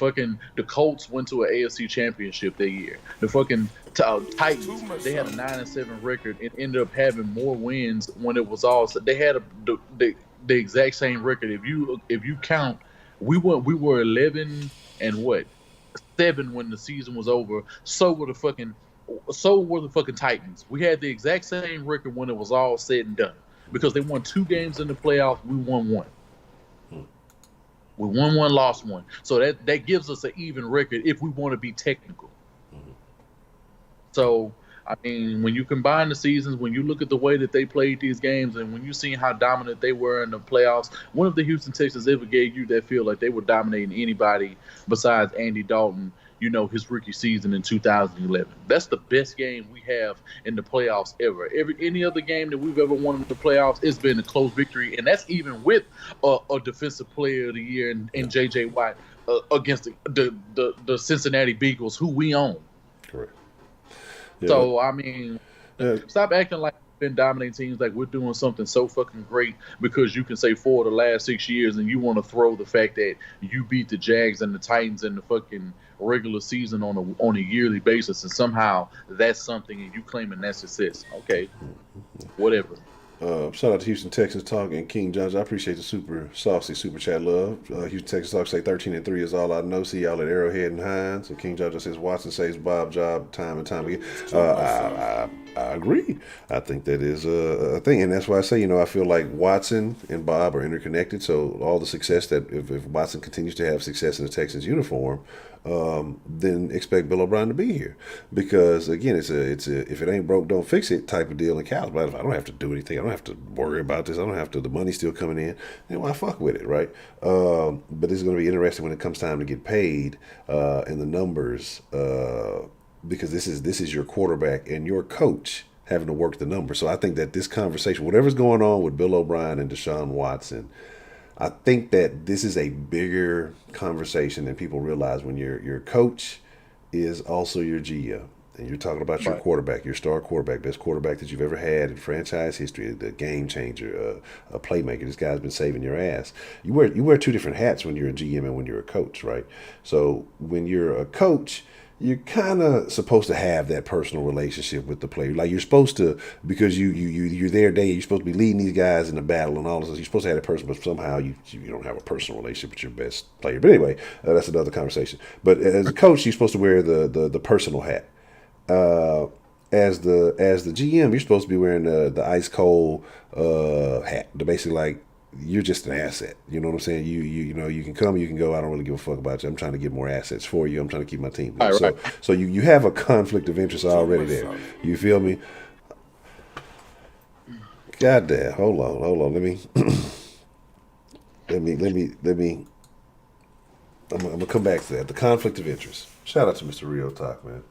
Colts went to an AFC championship that year. The fucking Titans, they had a 9-7 record and ended up having more wins when it was all. So they had the exact same record. If you count, we were 11 and 7 when the season was over. So were the fucking Titans. We had the exact same record when it was all said and done because they won 2 games in the playoffs. We won 1. We won 1, lost 1. So that gives us an even record if we want to be technical. So, I mean, when you combine the seasons, when you look at the way that they played these games, and when you see how dominant they were in the playoffs, one of the Houston Texans ever gave you that feel like they were dominating anybody besides Andy Dalton, his rookie season in 2011. That's the best game we have in the playoffs ever. Any other game that we've ever won in the playoffs, it's been a close victory, and that's even with a defensive player of the year and J.J. Watt against the Cincinnati Bengals, who we own. Correct. Yeah. So, I mean, stop acting like we've been dominating teams like we're doing something so fucking great because you can say 4 of the last 6 years and you want to throw the fact that you beat the Jags and the Titans in the fucking regular season on a yearly basis, and somehow that's something and you claiming that's success. Okay, whatever. Shout out to Houston Texans Talk and King Johnson. I appreciate the super saucy super chat love. Houston Texans Talk say 13-3 is all I know. See y'all at Arrowhead and Hines. And King Johnson says Watson saves Bob job time and time again. I agree. I think that is a thing, and that's why I say I feel like Watson and Bob are interconnected. So all the success that if Watson continues to have success in the Texans uniform, then expect Bill O'Brien to be here, because again, it's a if it ain't broke, don't fix it type of deal in Cal. But if I don't have to do anything, I don't have to worry about this. I don't have to. The money's still coming in. Then why fuck with it, right? But it's going to be interesting when it comes time to get paid and the numbers, because this is your quarterback and your coach having to work the numbers. So I think that this conversation, whatever's going on with Bill O'Brien and Deshaun Watson, I think that this is a bigger conversation than people realize when your coach is also your GM And you're talking about your quarterback, your star quarterback, best quarterback that you've ever had in franchise history, the game changer, a playmaker. This guy's been saving your ass. You wear two different hats when you're a GM and when you're a coach, right? So when you're a coach, you're kind of supposed to have that personal relationship with the player. Like you're supposed to, because you're there day. You're supposed to be leading these guys in the battle and all this. You're supposed to have that person, but somehow you don't have a personal relationship with your best player. But anyway, that's another conversation. But as a coach, you're supposed to wear the personal hat. As the GM, you're supposed to be wearing the ice cold hat. The basically like you're just an asset. You know what I'm saying? You know you can come, you can go. I don't really give a fuck about you. I'm trying to get more assets for you. I'm trying to keep my team. So you have a conflict of interest already there. You feel me? God damn. Hold on. Let me. I'm gonna come back to that. The conflict of interest. Shout out to Mr. Rio Talk, man.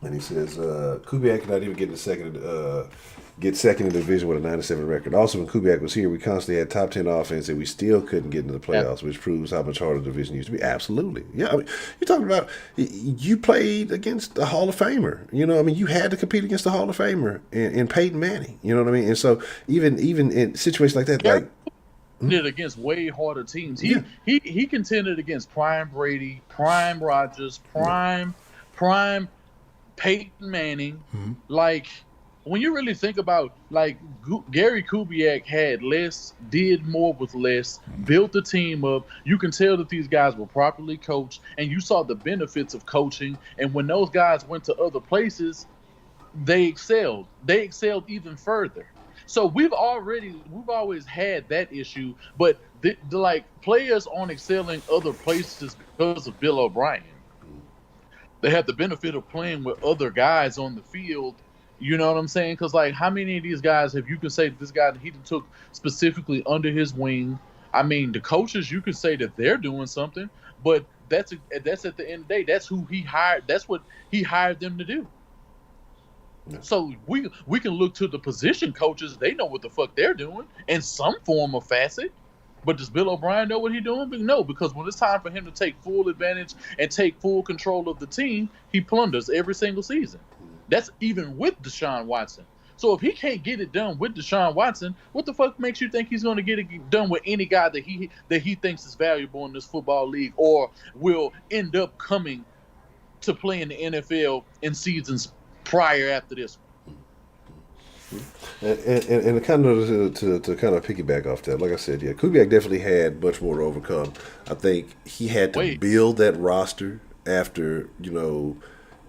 And he says, Kubiak cannot even get second in the division with a 9-7 record. Also, when Kubiak was here, we constantly had top 10 offense, and we still couldn't get into the playoffs, which proves how much harder the division used to be. Absolutely. Yeah, I mean, you're talking about you played against the Hall of Famer. You know, I mean, you had to compete against the Hall of Famer in Peyton Manning. You know what I mean? And so even in situations like that, like contended against way harder teams. He contended against prime Brady, prime Rodgers, prime Peyton Manning. Mm-hmm. Like when you really think about like Gary Kubiak had less, did more with less, built the team up. You can tell that these guys were properly coached, and you saw the benefits of coaching. And when those guys went to other places, they excelled. They excelled even further. So we've always had that issue, but the like players aren't excelling other places because of Bill O'Brien. They have the benefit of playing with other guys on the field. You know what I'm saying? Because, like, how many of these guys have you can say this guy he took specifically under his wing? I mean, the coaches, you could say that they're doing something, but that's at the end of the day. That's who he hired. That's what he hired them to do. Yeah. So we can look to the position coaches. They know what the fuck they're doing in some form or facet. But does Bill O'Brien know what he's doing? No, because when it's time for him to take full advantage and take full control of the team, he plunders every single season. That's even with Deshaun Watson. So if he can't get it done with Deshaun Watson, what the fuck makes you think he's going to get it done with any guy that he thinks is valuable in this football league or will end up coming to play in the NFL in seasons prior after this one? And kind of to kind of piggyback off that, like I said, yeah, Kubiak definitely had much more to overcome. I think he had to build that roster after, you know,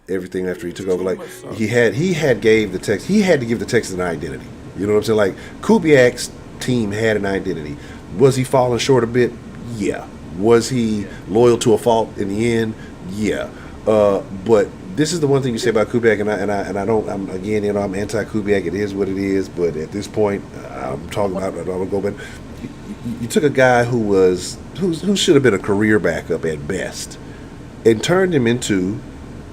everything after he took over. Like he had to give the Texans an identity. You know what I'm saying? Like Kubiak's team had an identity. Was he falling short a bit? Yeah. Was he loyal to a fault in the end? Yeah. But this is the one thing you say about Kubiak, I'm anti-Kubiak. It is what it is. But at this point, I'm talking about. I'm gonna go back. You took a guy who should have been a career backup at best, and turned him into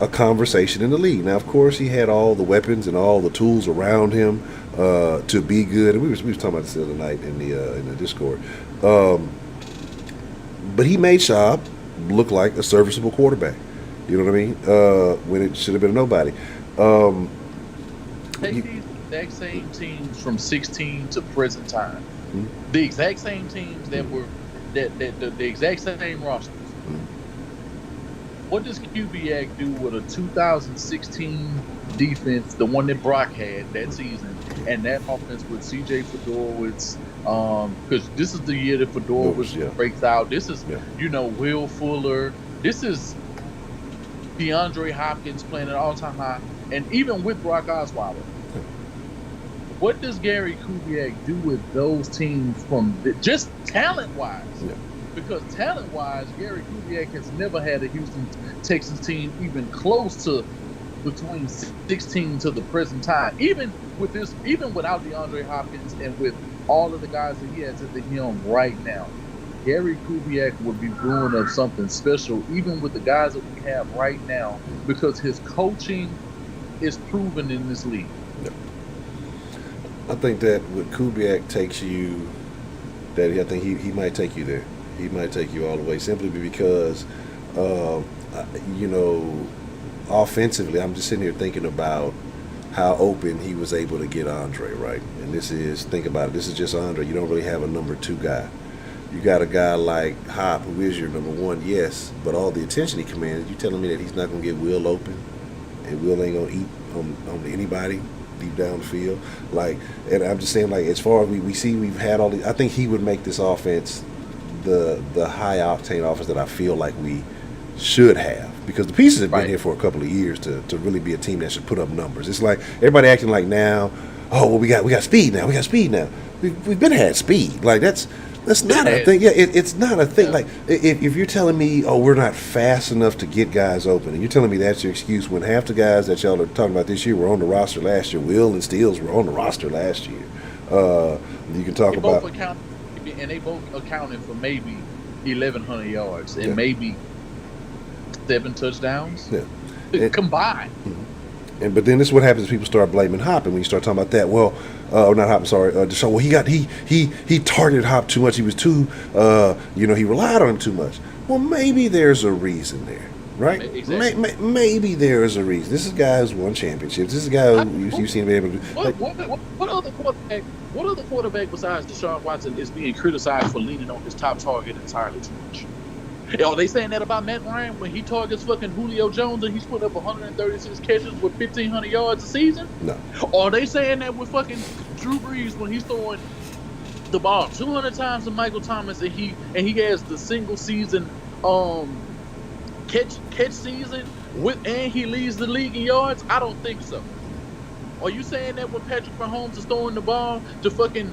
a conversation in the league. Now, of course, he had all the weapons and all the tools around him to be good. And we was talking about this the other night in the Discord. But he made Schaub look like a serviceable quarterback. You know what I mean? When it should have been a nobody. Take these exact same teams from 16 to present time. Mm-hmm. The exact same teams that were the exact same rosters. Mm-hmm. What does Kubiak do with a 2016 defense, the one that Brock had that season, and that offense with C.J. Fedorowicz? Because this is the year that Fedorowicz breaks out. This is, Will Fuller. This is DeAndre Hopkins playing at an all-time high, and even with Brock Osweiler. What does Gary Kubiak do with those teams from just talent-wise? Yeah. Because talent-wise, Gary Kubiak has never had a Houston Texans team even close to between 16 to the present time. Even without DeAndre Hopkins and with all of the guys that he has at the helm right now, Gary Kubiak would be brewing up something special, even with the guys that we have right now, because his coaching is proven in this league. Yeah. I think that with Kubiak takes you, I think he might take you there. He might take you all the way simply because, offensively, I'm just sitting here thinking about how open he was able to get Andre, right? And think about it, this is just Andre. You don't really have a number 2 guy. You got a guy like Hop, who is your number 1, yes, but all the attention he commands, you telling me that he's not going to get Will open, and Will ain't going to eat on anybody deep down the field? Like, and I'm just saying, like, as far as we see, we've had all the, I think he would make this offense the high octane offense that I feel like we should have, because the pieces have been here for a couple of years to really be a team that should put up numbers. It's like everybody acting like now, oh well, we got speed now. We've been had speed. Like that's not a thing. Yeah, it's not a thing. Like if you're telling me, oh, we're not fast enough to get guys open, and you're telling me that's your excuse when half the guys that y'all are talking about this year were on the roster last year. Will and Steels were on the roster last year. You can talk about, and they both accounted for maybe 1,100 yards and maybe 7 touchdowns combined. Mm-hmm. But then this is what happens: people start blaming Hop, and when you start talking about that, well, not Hop, sorry, Deshaun. Well, he targeted Hop too much. He was too, he relied on him too much. Well, maybe there's a reason there, right? Exactly. Maybe there is a reason. This is a guy who's won championships. This is a guy who you've seen him be able to do. What other quarterback besides Deshaun Watson is being criticized for leaning on his top target entirely too much? Are they saying that about Matt Ryan when he targets fucking Julio Jones and he's putting up 136 catches with 1,500 yards a season? No. Are they saying that with fucking Drew Brees when he's throwing the ball 200 times to Michael Thomas and he has the single season catch season and he leads the league in yards? I don't think so. Are you saying that when Patrick Mahomes is throwing the ball to fucking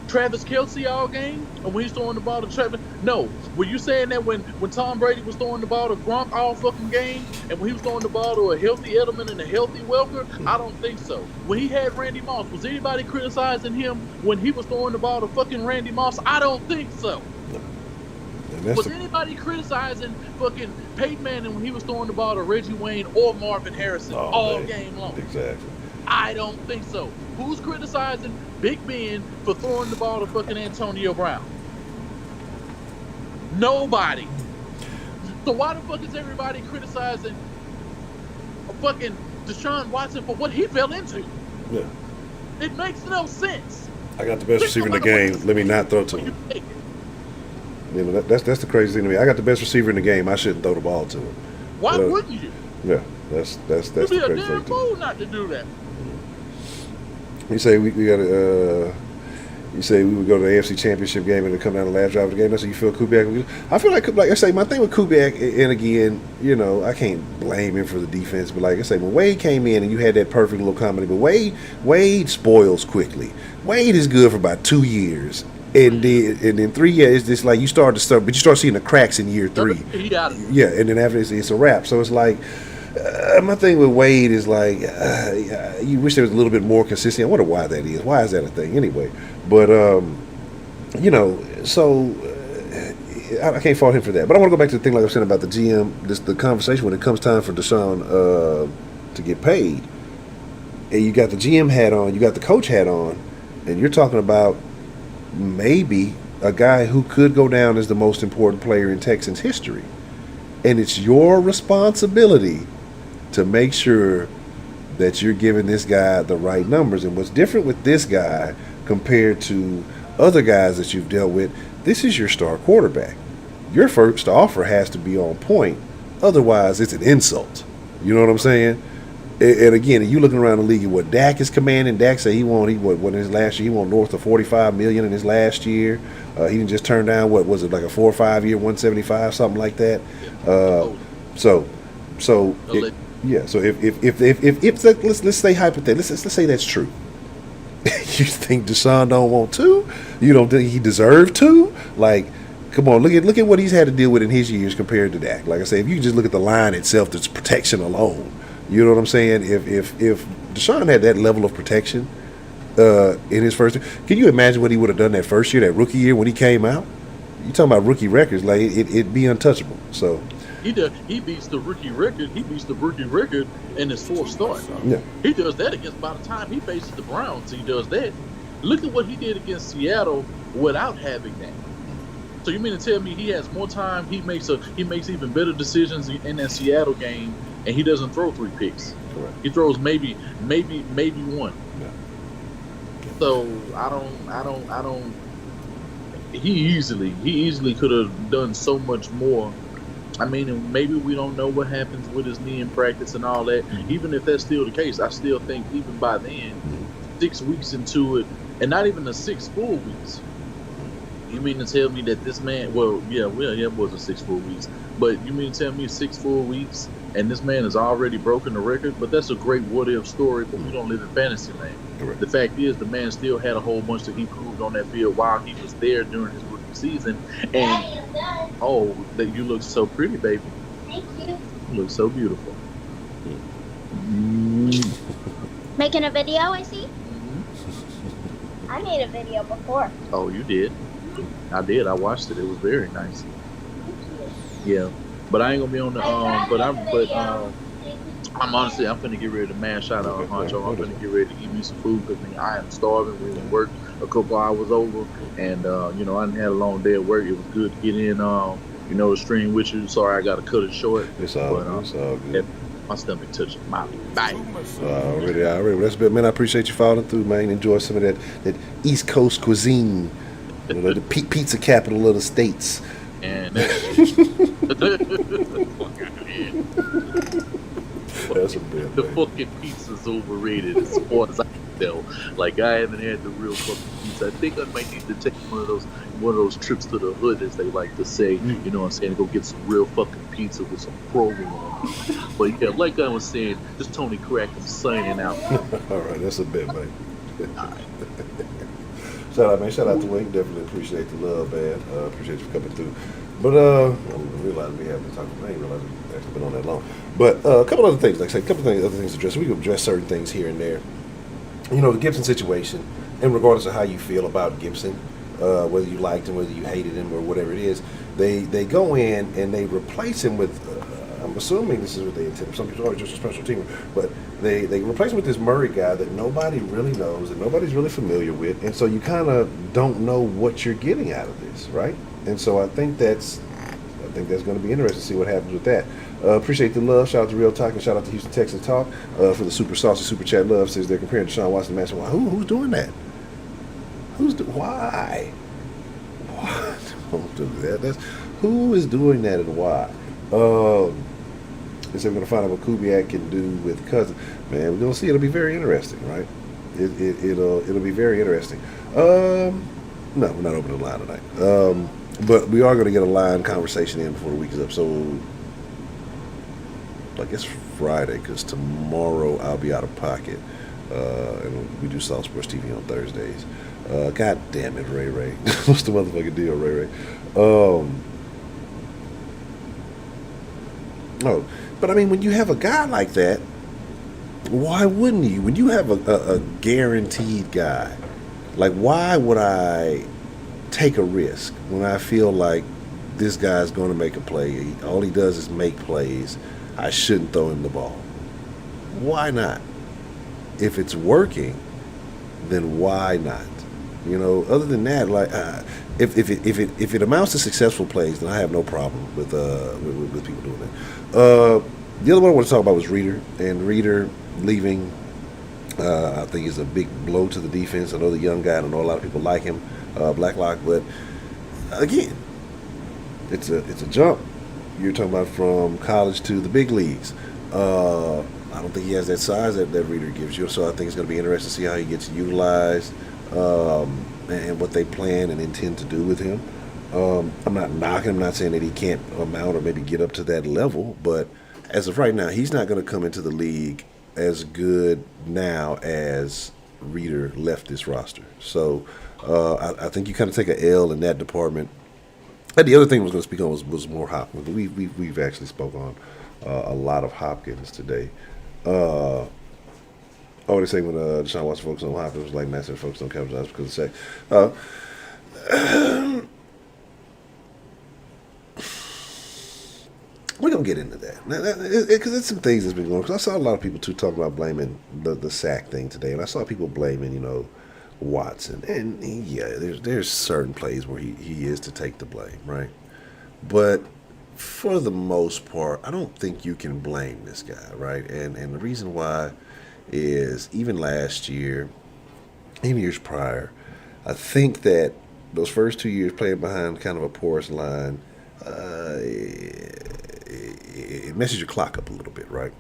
Travis Kelce all game, and when he's throwing the ball to Travis? No. Were you saying that when Tom Brady was throwing the ball to Gronk all fucking game, and when he was throwing the ball to a healthy Edelman and a healthy Welker? I don't think so. When he had Randy Moss, was anybody criticizing him when he was throwing the ball to fucking Randy Moss? I don't think so. Was anybody criticizing fucking Peyton Manning when he was throwing the ball to Reggie Wayne or Marvin Harrison all game long? Exactly. I don't think so. Who's criticizing Big Ben for throwing the ball to fucking Antonio Brown? Nobody. So why the fuck is everybody criticizing fucking Deshaun Watson for what he fell into? Yeah. It makes no sense. I got the best receiver in the game. Let me not throw to him. You know, that's the crazy thing to me. I got the best receiver in the game. I shouldn't throw the ball to him. Why wouldn't you? Yeah, that's You'd the be a crazy damn thing. fool not to do that. You say we got to. You say we would go to the AFC Championship game and come down the last drive of the game. That's what you feel Kubiak. I feel like I say, my thing with Kubiak, and again, I can't blame him for the defense, but like I say, when Wade came in and you had that perfect little comedy, but Wade spoils quickly. Wade is good for about 2 years. And then 3 years, it's just like you start seeing the cracks in year 3. Yeah, and then after it's a wrap. So it's like, my thing with Wade is like, you wish there was a little bit more consistency. I wonder why that is. Why is that a thing anyway? But I can't fault him for that. But I want to go back to the thing like I was saying about the GM, the conversation when it comes time for Deshaun to get paid, and you got the GM hat on, you got the coach hat on, and you're talking about maybe a guy who could go down as the most important player in Texans history. And it's your responsibility to make sure that you're giving this guy the right numbers. And what's different with this guy compared to other guys that you've dealt with, this is your star quarterback. Your first offer has to be on point. Otherwise, it's an insult. You know what I'm saying? And again, you looking around the league at what Dak is commanding. Dak said he won his last year. He won north of $45 million in his last year. He didn't just turn down what was it, like a 4 or 5 year, 175, something like that. So if let's say hypothetically, let's say that's true. You think Deshaun don't want to? You don't think he deserved to? Like, come on, look at what he's had to deal with in his years compared to Dak. Like I say, if you just look at the line itself, that's protection alone. You know what I'm saying? If Deshaun had that level of protection in his first year, can you imagine what he would have done that first year, that rookie year when he came out? You talking about rookie records, like it'd be untouchable. So he beats the rookie record. He beats the rookie record in his 4th start. Yeah. He does that against, by the time he faces the Browns, he does that. Look at what he did against Seattle without having that. So you mean to tell me he has more time? He makes even better decisions in that Seattle game and he doesn't throw 3 picks. Correct. He throws maybe one. Yeah. So I don't. He easily could have done so much more. I mean, and maybe we don't know what happens with his knee in practice and all that. Even if that's still the case, I still think even by then, 6 weeks into it, and not even the 6 full weeks. You mean to tell me that this man? Well, it wasn't 6 full weeks, but you mean to tell me 6 full weeks, and this man has already broken the record? But that's a great what-if story. But we don't live in fantasy land. Correct. The fact is, the man still had a whole bunch that he proved on that field while he was there during his rookie season. And that you look so pretty, baby. Thank you. You look so beautiful. Making a video, I see? I made a video before. Oh, you did? I did. I watched it. It was very nice. Yeah, but I ain't gonna be on the I'm honestly, I'm finna get ready to mash out on Honcho. I'm finna get ready to eat me some food because I am starving. We done worked a couple hours over, and I done had a long day at work. It was good to get in, the stream with you. Sorry, I gotta cut it short. It's all good. Yeah, my stomach touching my body. Already. That's good, man. I appreciate you following through, man. Enjoy some of that East Coast cuisine, the pizza capital of the states. And that's a bit. The fucking pizza's overrated as far as I can tell. Like, I haven't had the real fucking pizza. I think I might need to take one of those trips to the hood, as they like to say. You know what I'm saying? Go get some real fucking pizza with some program on it. But yeah, like I was saying, this Tony Crack, I'm signing out. All right, that's a bit, man. Shout out, man. Shout out to Wink. Definitely appreciate the love, man. Appreciate you coming through. But I realized we haven't talked. I didn't realize we've actually been on that long. But a couple other things, like I say, other things to address. We can address certain things here and there. The Gibson situation, and regardless of how you feel about Gibson, whether you liked him, whether you hated him, or whatever it is, they go in and they replace him with. I'm assuming this is what they intended. Some people are just a special teamer, but they replace him with this Murray guy that nobody really knows and nobody's really familiar with, and so you kind of don't know what you're getting out of this, right? And so I think that's going to be interesting to see what happens with that. Appreciate the love. Shout out to Real Talk and shout out to Houston Texan Talk for the super saucy super chat love. Says they're comparing Deshaun Watson to Matt. Who's doing that? Why? Don't do that. Who is doing that and why? They said we're going to find out what Kubiak can do with Cousins. Man, we're going to see. It'll be very interesting, right? It'll be very interesting. No, we're not opening the line tonight. But we are going to get a line conversation in before the week is up. So I guess Friday, because tomorrow I'll be out of pocket. And we do South Sports TV on Thursdays. God damn it, Ray Ray. What's the motherfucking deal, Ray Ray? No, but I mean, when you have a guy like that, why wouldn't you? When you have a guaranteed guy, like, why would I take a risk when I feel like this guy's going to make a play? All he does is make plays. I shouldn't throw him the ball. Why not? If it's working, then why not? Other than that, like, if it amounts to successful plays, then I have no problem with people doing that. The other one I want to talk about was Reader, and Reader leaving. I think is a big blow to the defense. I know the young guy. I know a lot of people like him, Blacklock, but again, it's a jump. You're talking about from college to the big leagues. I don't think he has that size that Reader gives you, so I think it's going to be interesting to see how he gets utilized. And what they plan and intend to do with him. I'm not knocking him, I'm not saying that he can't amount or maybe get up to that level, but as of right now, he's not going to come into the league as good now as Reader left this roster. So I think you kind of take an L in that department. And the other thing I was going to speak on was more Hopkins. We've actually spoke on a lot of Hopkins today. I would say when Deshaun Watson focused on Hopkins, it was like Matt said, focused on Kevin Johnson because of sex. We're going to get into that. Because it's some things that's been going on. Because I saw a lot of people, too, talking about blaming the sack thing today. And I saw people blaming, Watson. And, yeah, there's certain plays where he is to take the blame, right? But for the most part, I don't think you can blame this guy, right? And the reason why is even last year, even years prior, I think that those first 2 years playing behind kind of a porous line, it messes your clock up a little bit, right?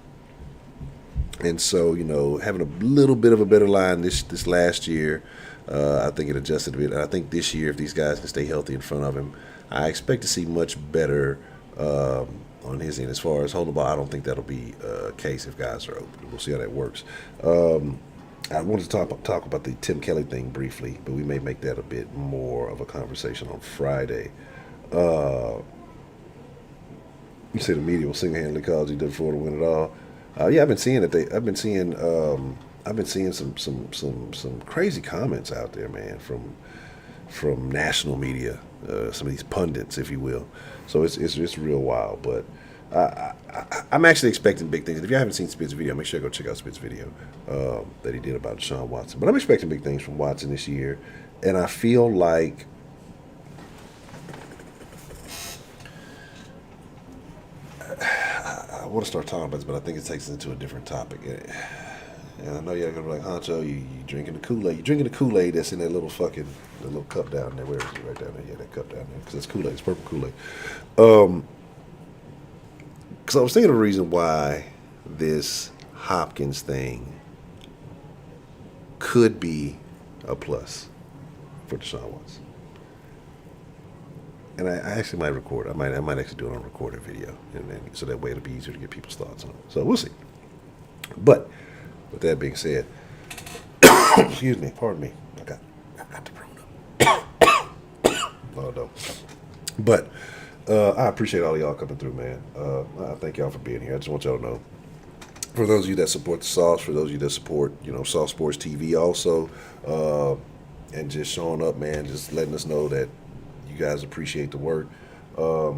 And so, having a little bit of a better line this last year, I think it adjusted a bit. And I think this year, if these guys can stay healthy in front of him, I expect to see much better on his end. As far as holding the ball, I don't think that'll be a case if guys are open. We'll see how that works. I wanted to talk about the Tim Kelly thing briefly, but we may make that a bit more of a conversation on Friday. You say the media will single-handedly cause you for to win it all. Yeah, I've been seeing it. I've been seeing some crazy comments out there, man, from national media, some of these pundits, if you will. So it's real wild. But I'm actually expecting big things. If you haven't seen Spitz's video, make sure you go check out Spitz's video that he did about Deshaun Watson. But I'm expecting big things from Watson this year, and I feel like I want to start talking about this, but I think it takes us into a different topic. And I know y'all gonna be like, Honcho, you drinking the Kool-Aid. You drinking the Kool-Aid that's in that little cup down there. Where is it? Right down there. Yeah, that cup down there. Because it's Kool-Aid. It's purple Kool-Aid. Because I was thinking of the reason why this Hopkins thing could be a plus for Deshaun Watson. And I actually might record. I might actually do it on a recorded video, and then so that way it'll be easier to get people's thoughts on it. So we'll see. But with that being said, excuse me, pardon me. I got the corona. Oh no. But I appreciate all of y'all coming through, man. I thank y'all for being here. I just want y'all to know, for those of you that support the Sauce, for those of you that support, Sauce Sports TV also, and just showing up, man, just letting us know that you guys appreciate the work that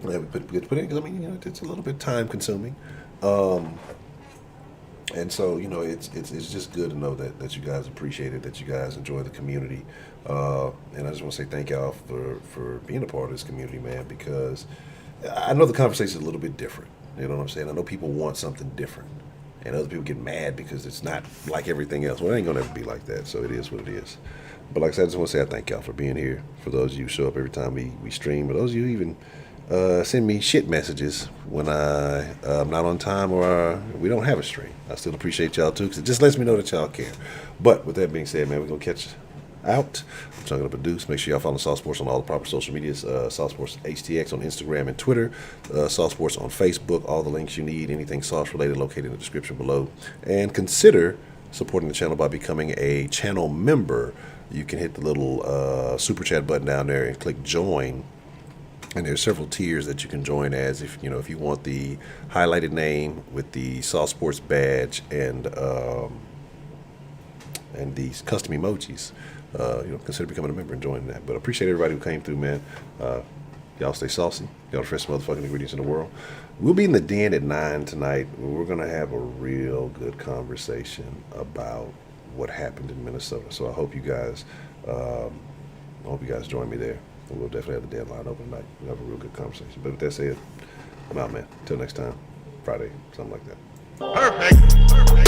we put in, because it's a little bit time consuming, and so it's just good to know that you guys appreciate it, that you guys enjoy the community, and I just want to say thank y'all for being a part of this community, man, because I know the conversation is a little bit different. You know what I'm saying? I know people want something different, and other people get mad because it's not like everything else. Well, it ain't gonna ever be like that, so it is what it is. But like I said, I just want to say I thank y'all for being here. For those of you who show up every time we stream, but those of you who even send me shit messages when I'm not on time or we don't have a stream, I still appreciate y'all too, because it just lets me know that y'all care. But with that being said, man, we're going to catch out. I'm trying to produce. Make sure y'all follow Sauce Sports on all the proper social medias. Sauce Sports HTX on Instagram and Twitter. Sauce Sports on Facebook. All the links you need, anything Sauce related, located in the description below. And consider supporting the channel by becoming a channel member. You can hit the little super chat button down there and click join. And there's several tiers that you can join as, if you want the highlighted name with the Sauce Sports badge and these custom emojis. Consider becoming a member and joining that. But I appreciate everybody who came through, man. Y'all stay saucy. Y'all the freshest motherfucking ingredients in the world. We'll be in the den at 9 tonight. We're going to have a real good conversation about what happened in Minnesota. So I hope you guys join me there. And we'll definitely have the deadline open tonight. We'll have a real good conversation. But with that said, I'm out, man. Until next time, Friday, something like that. Perfect.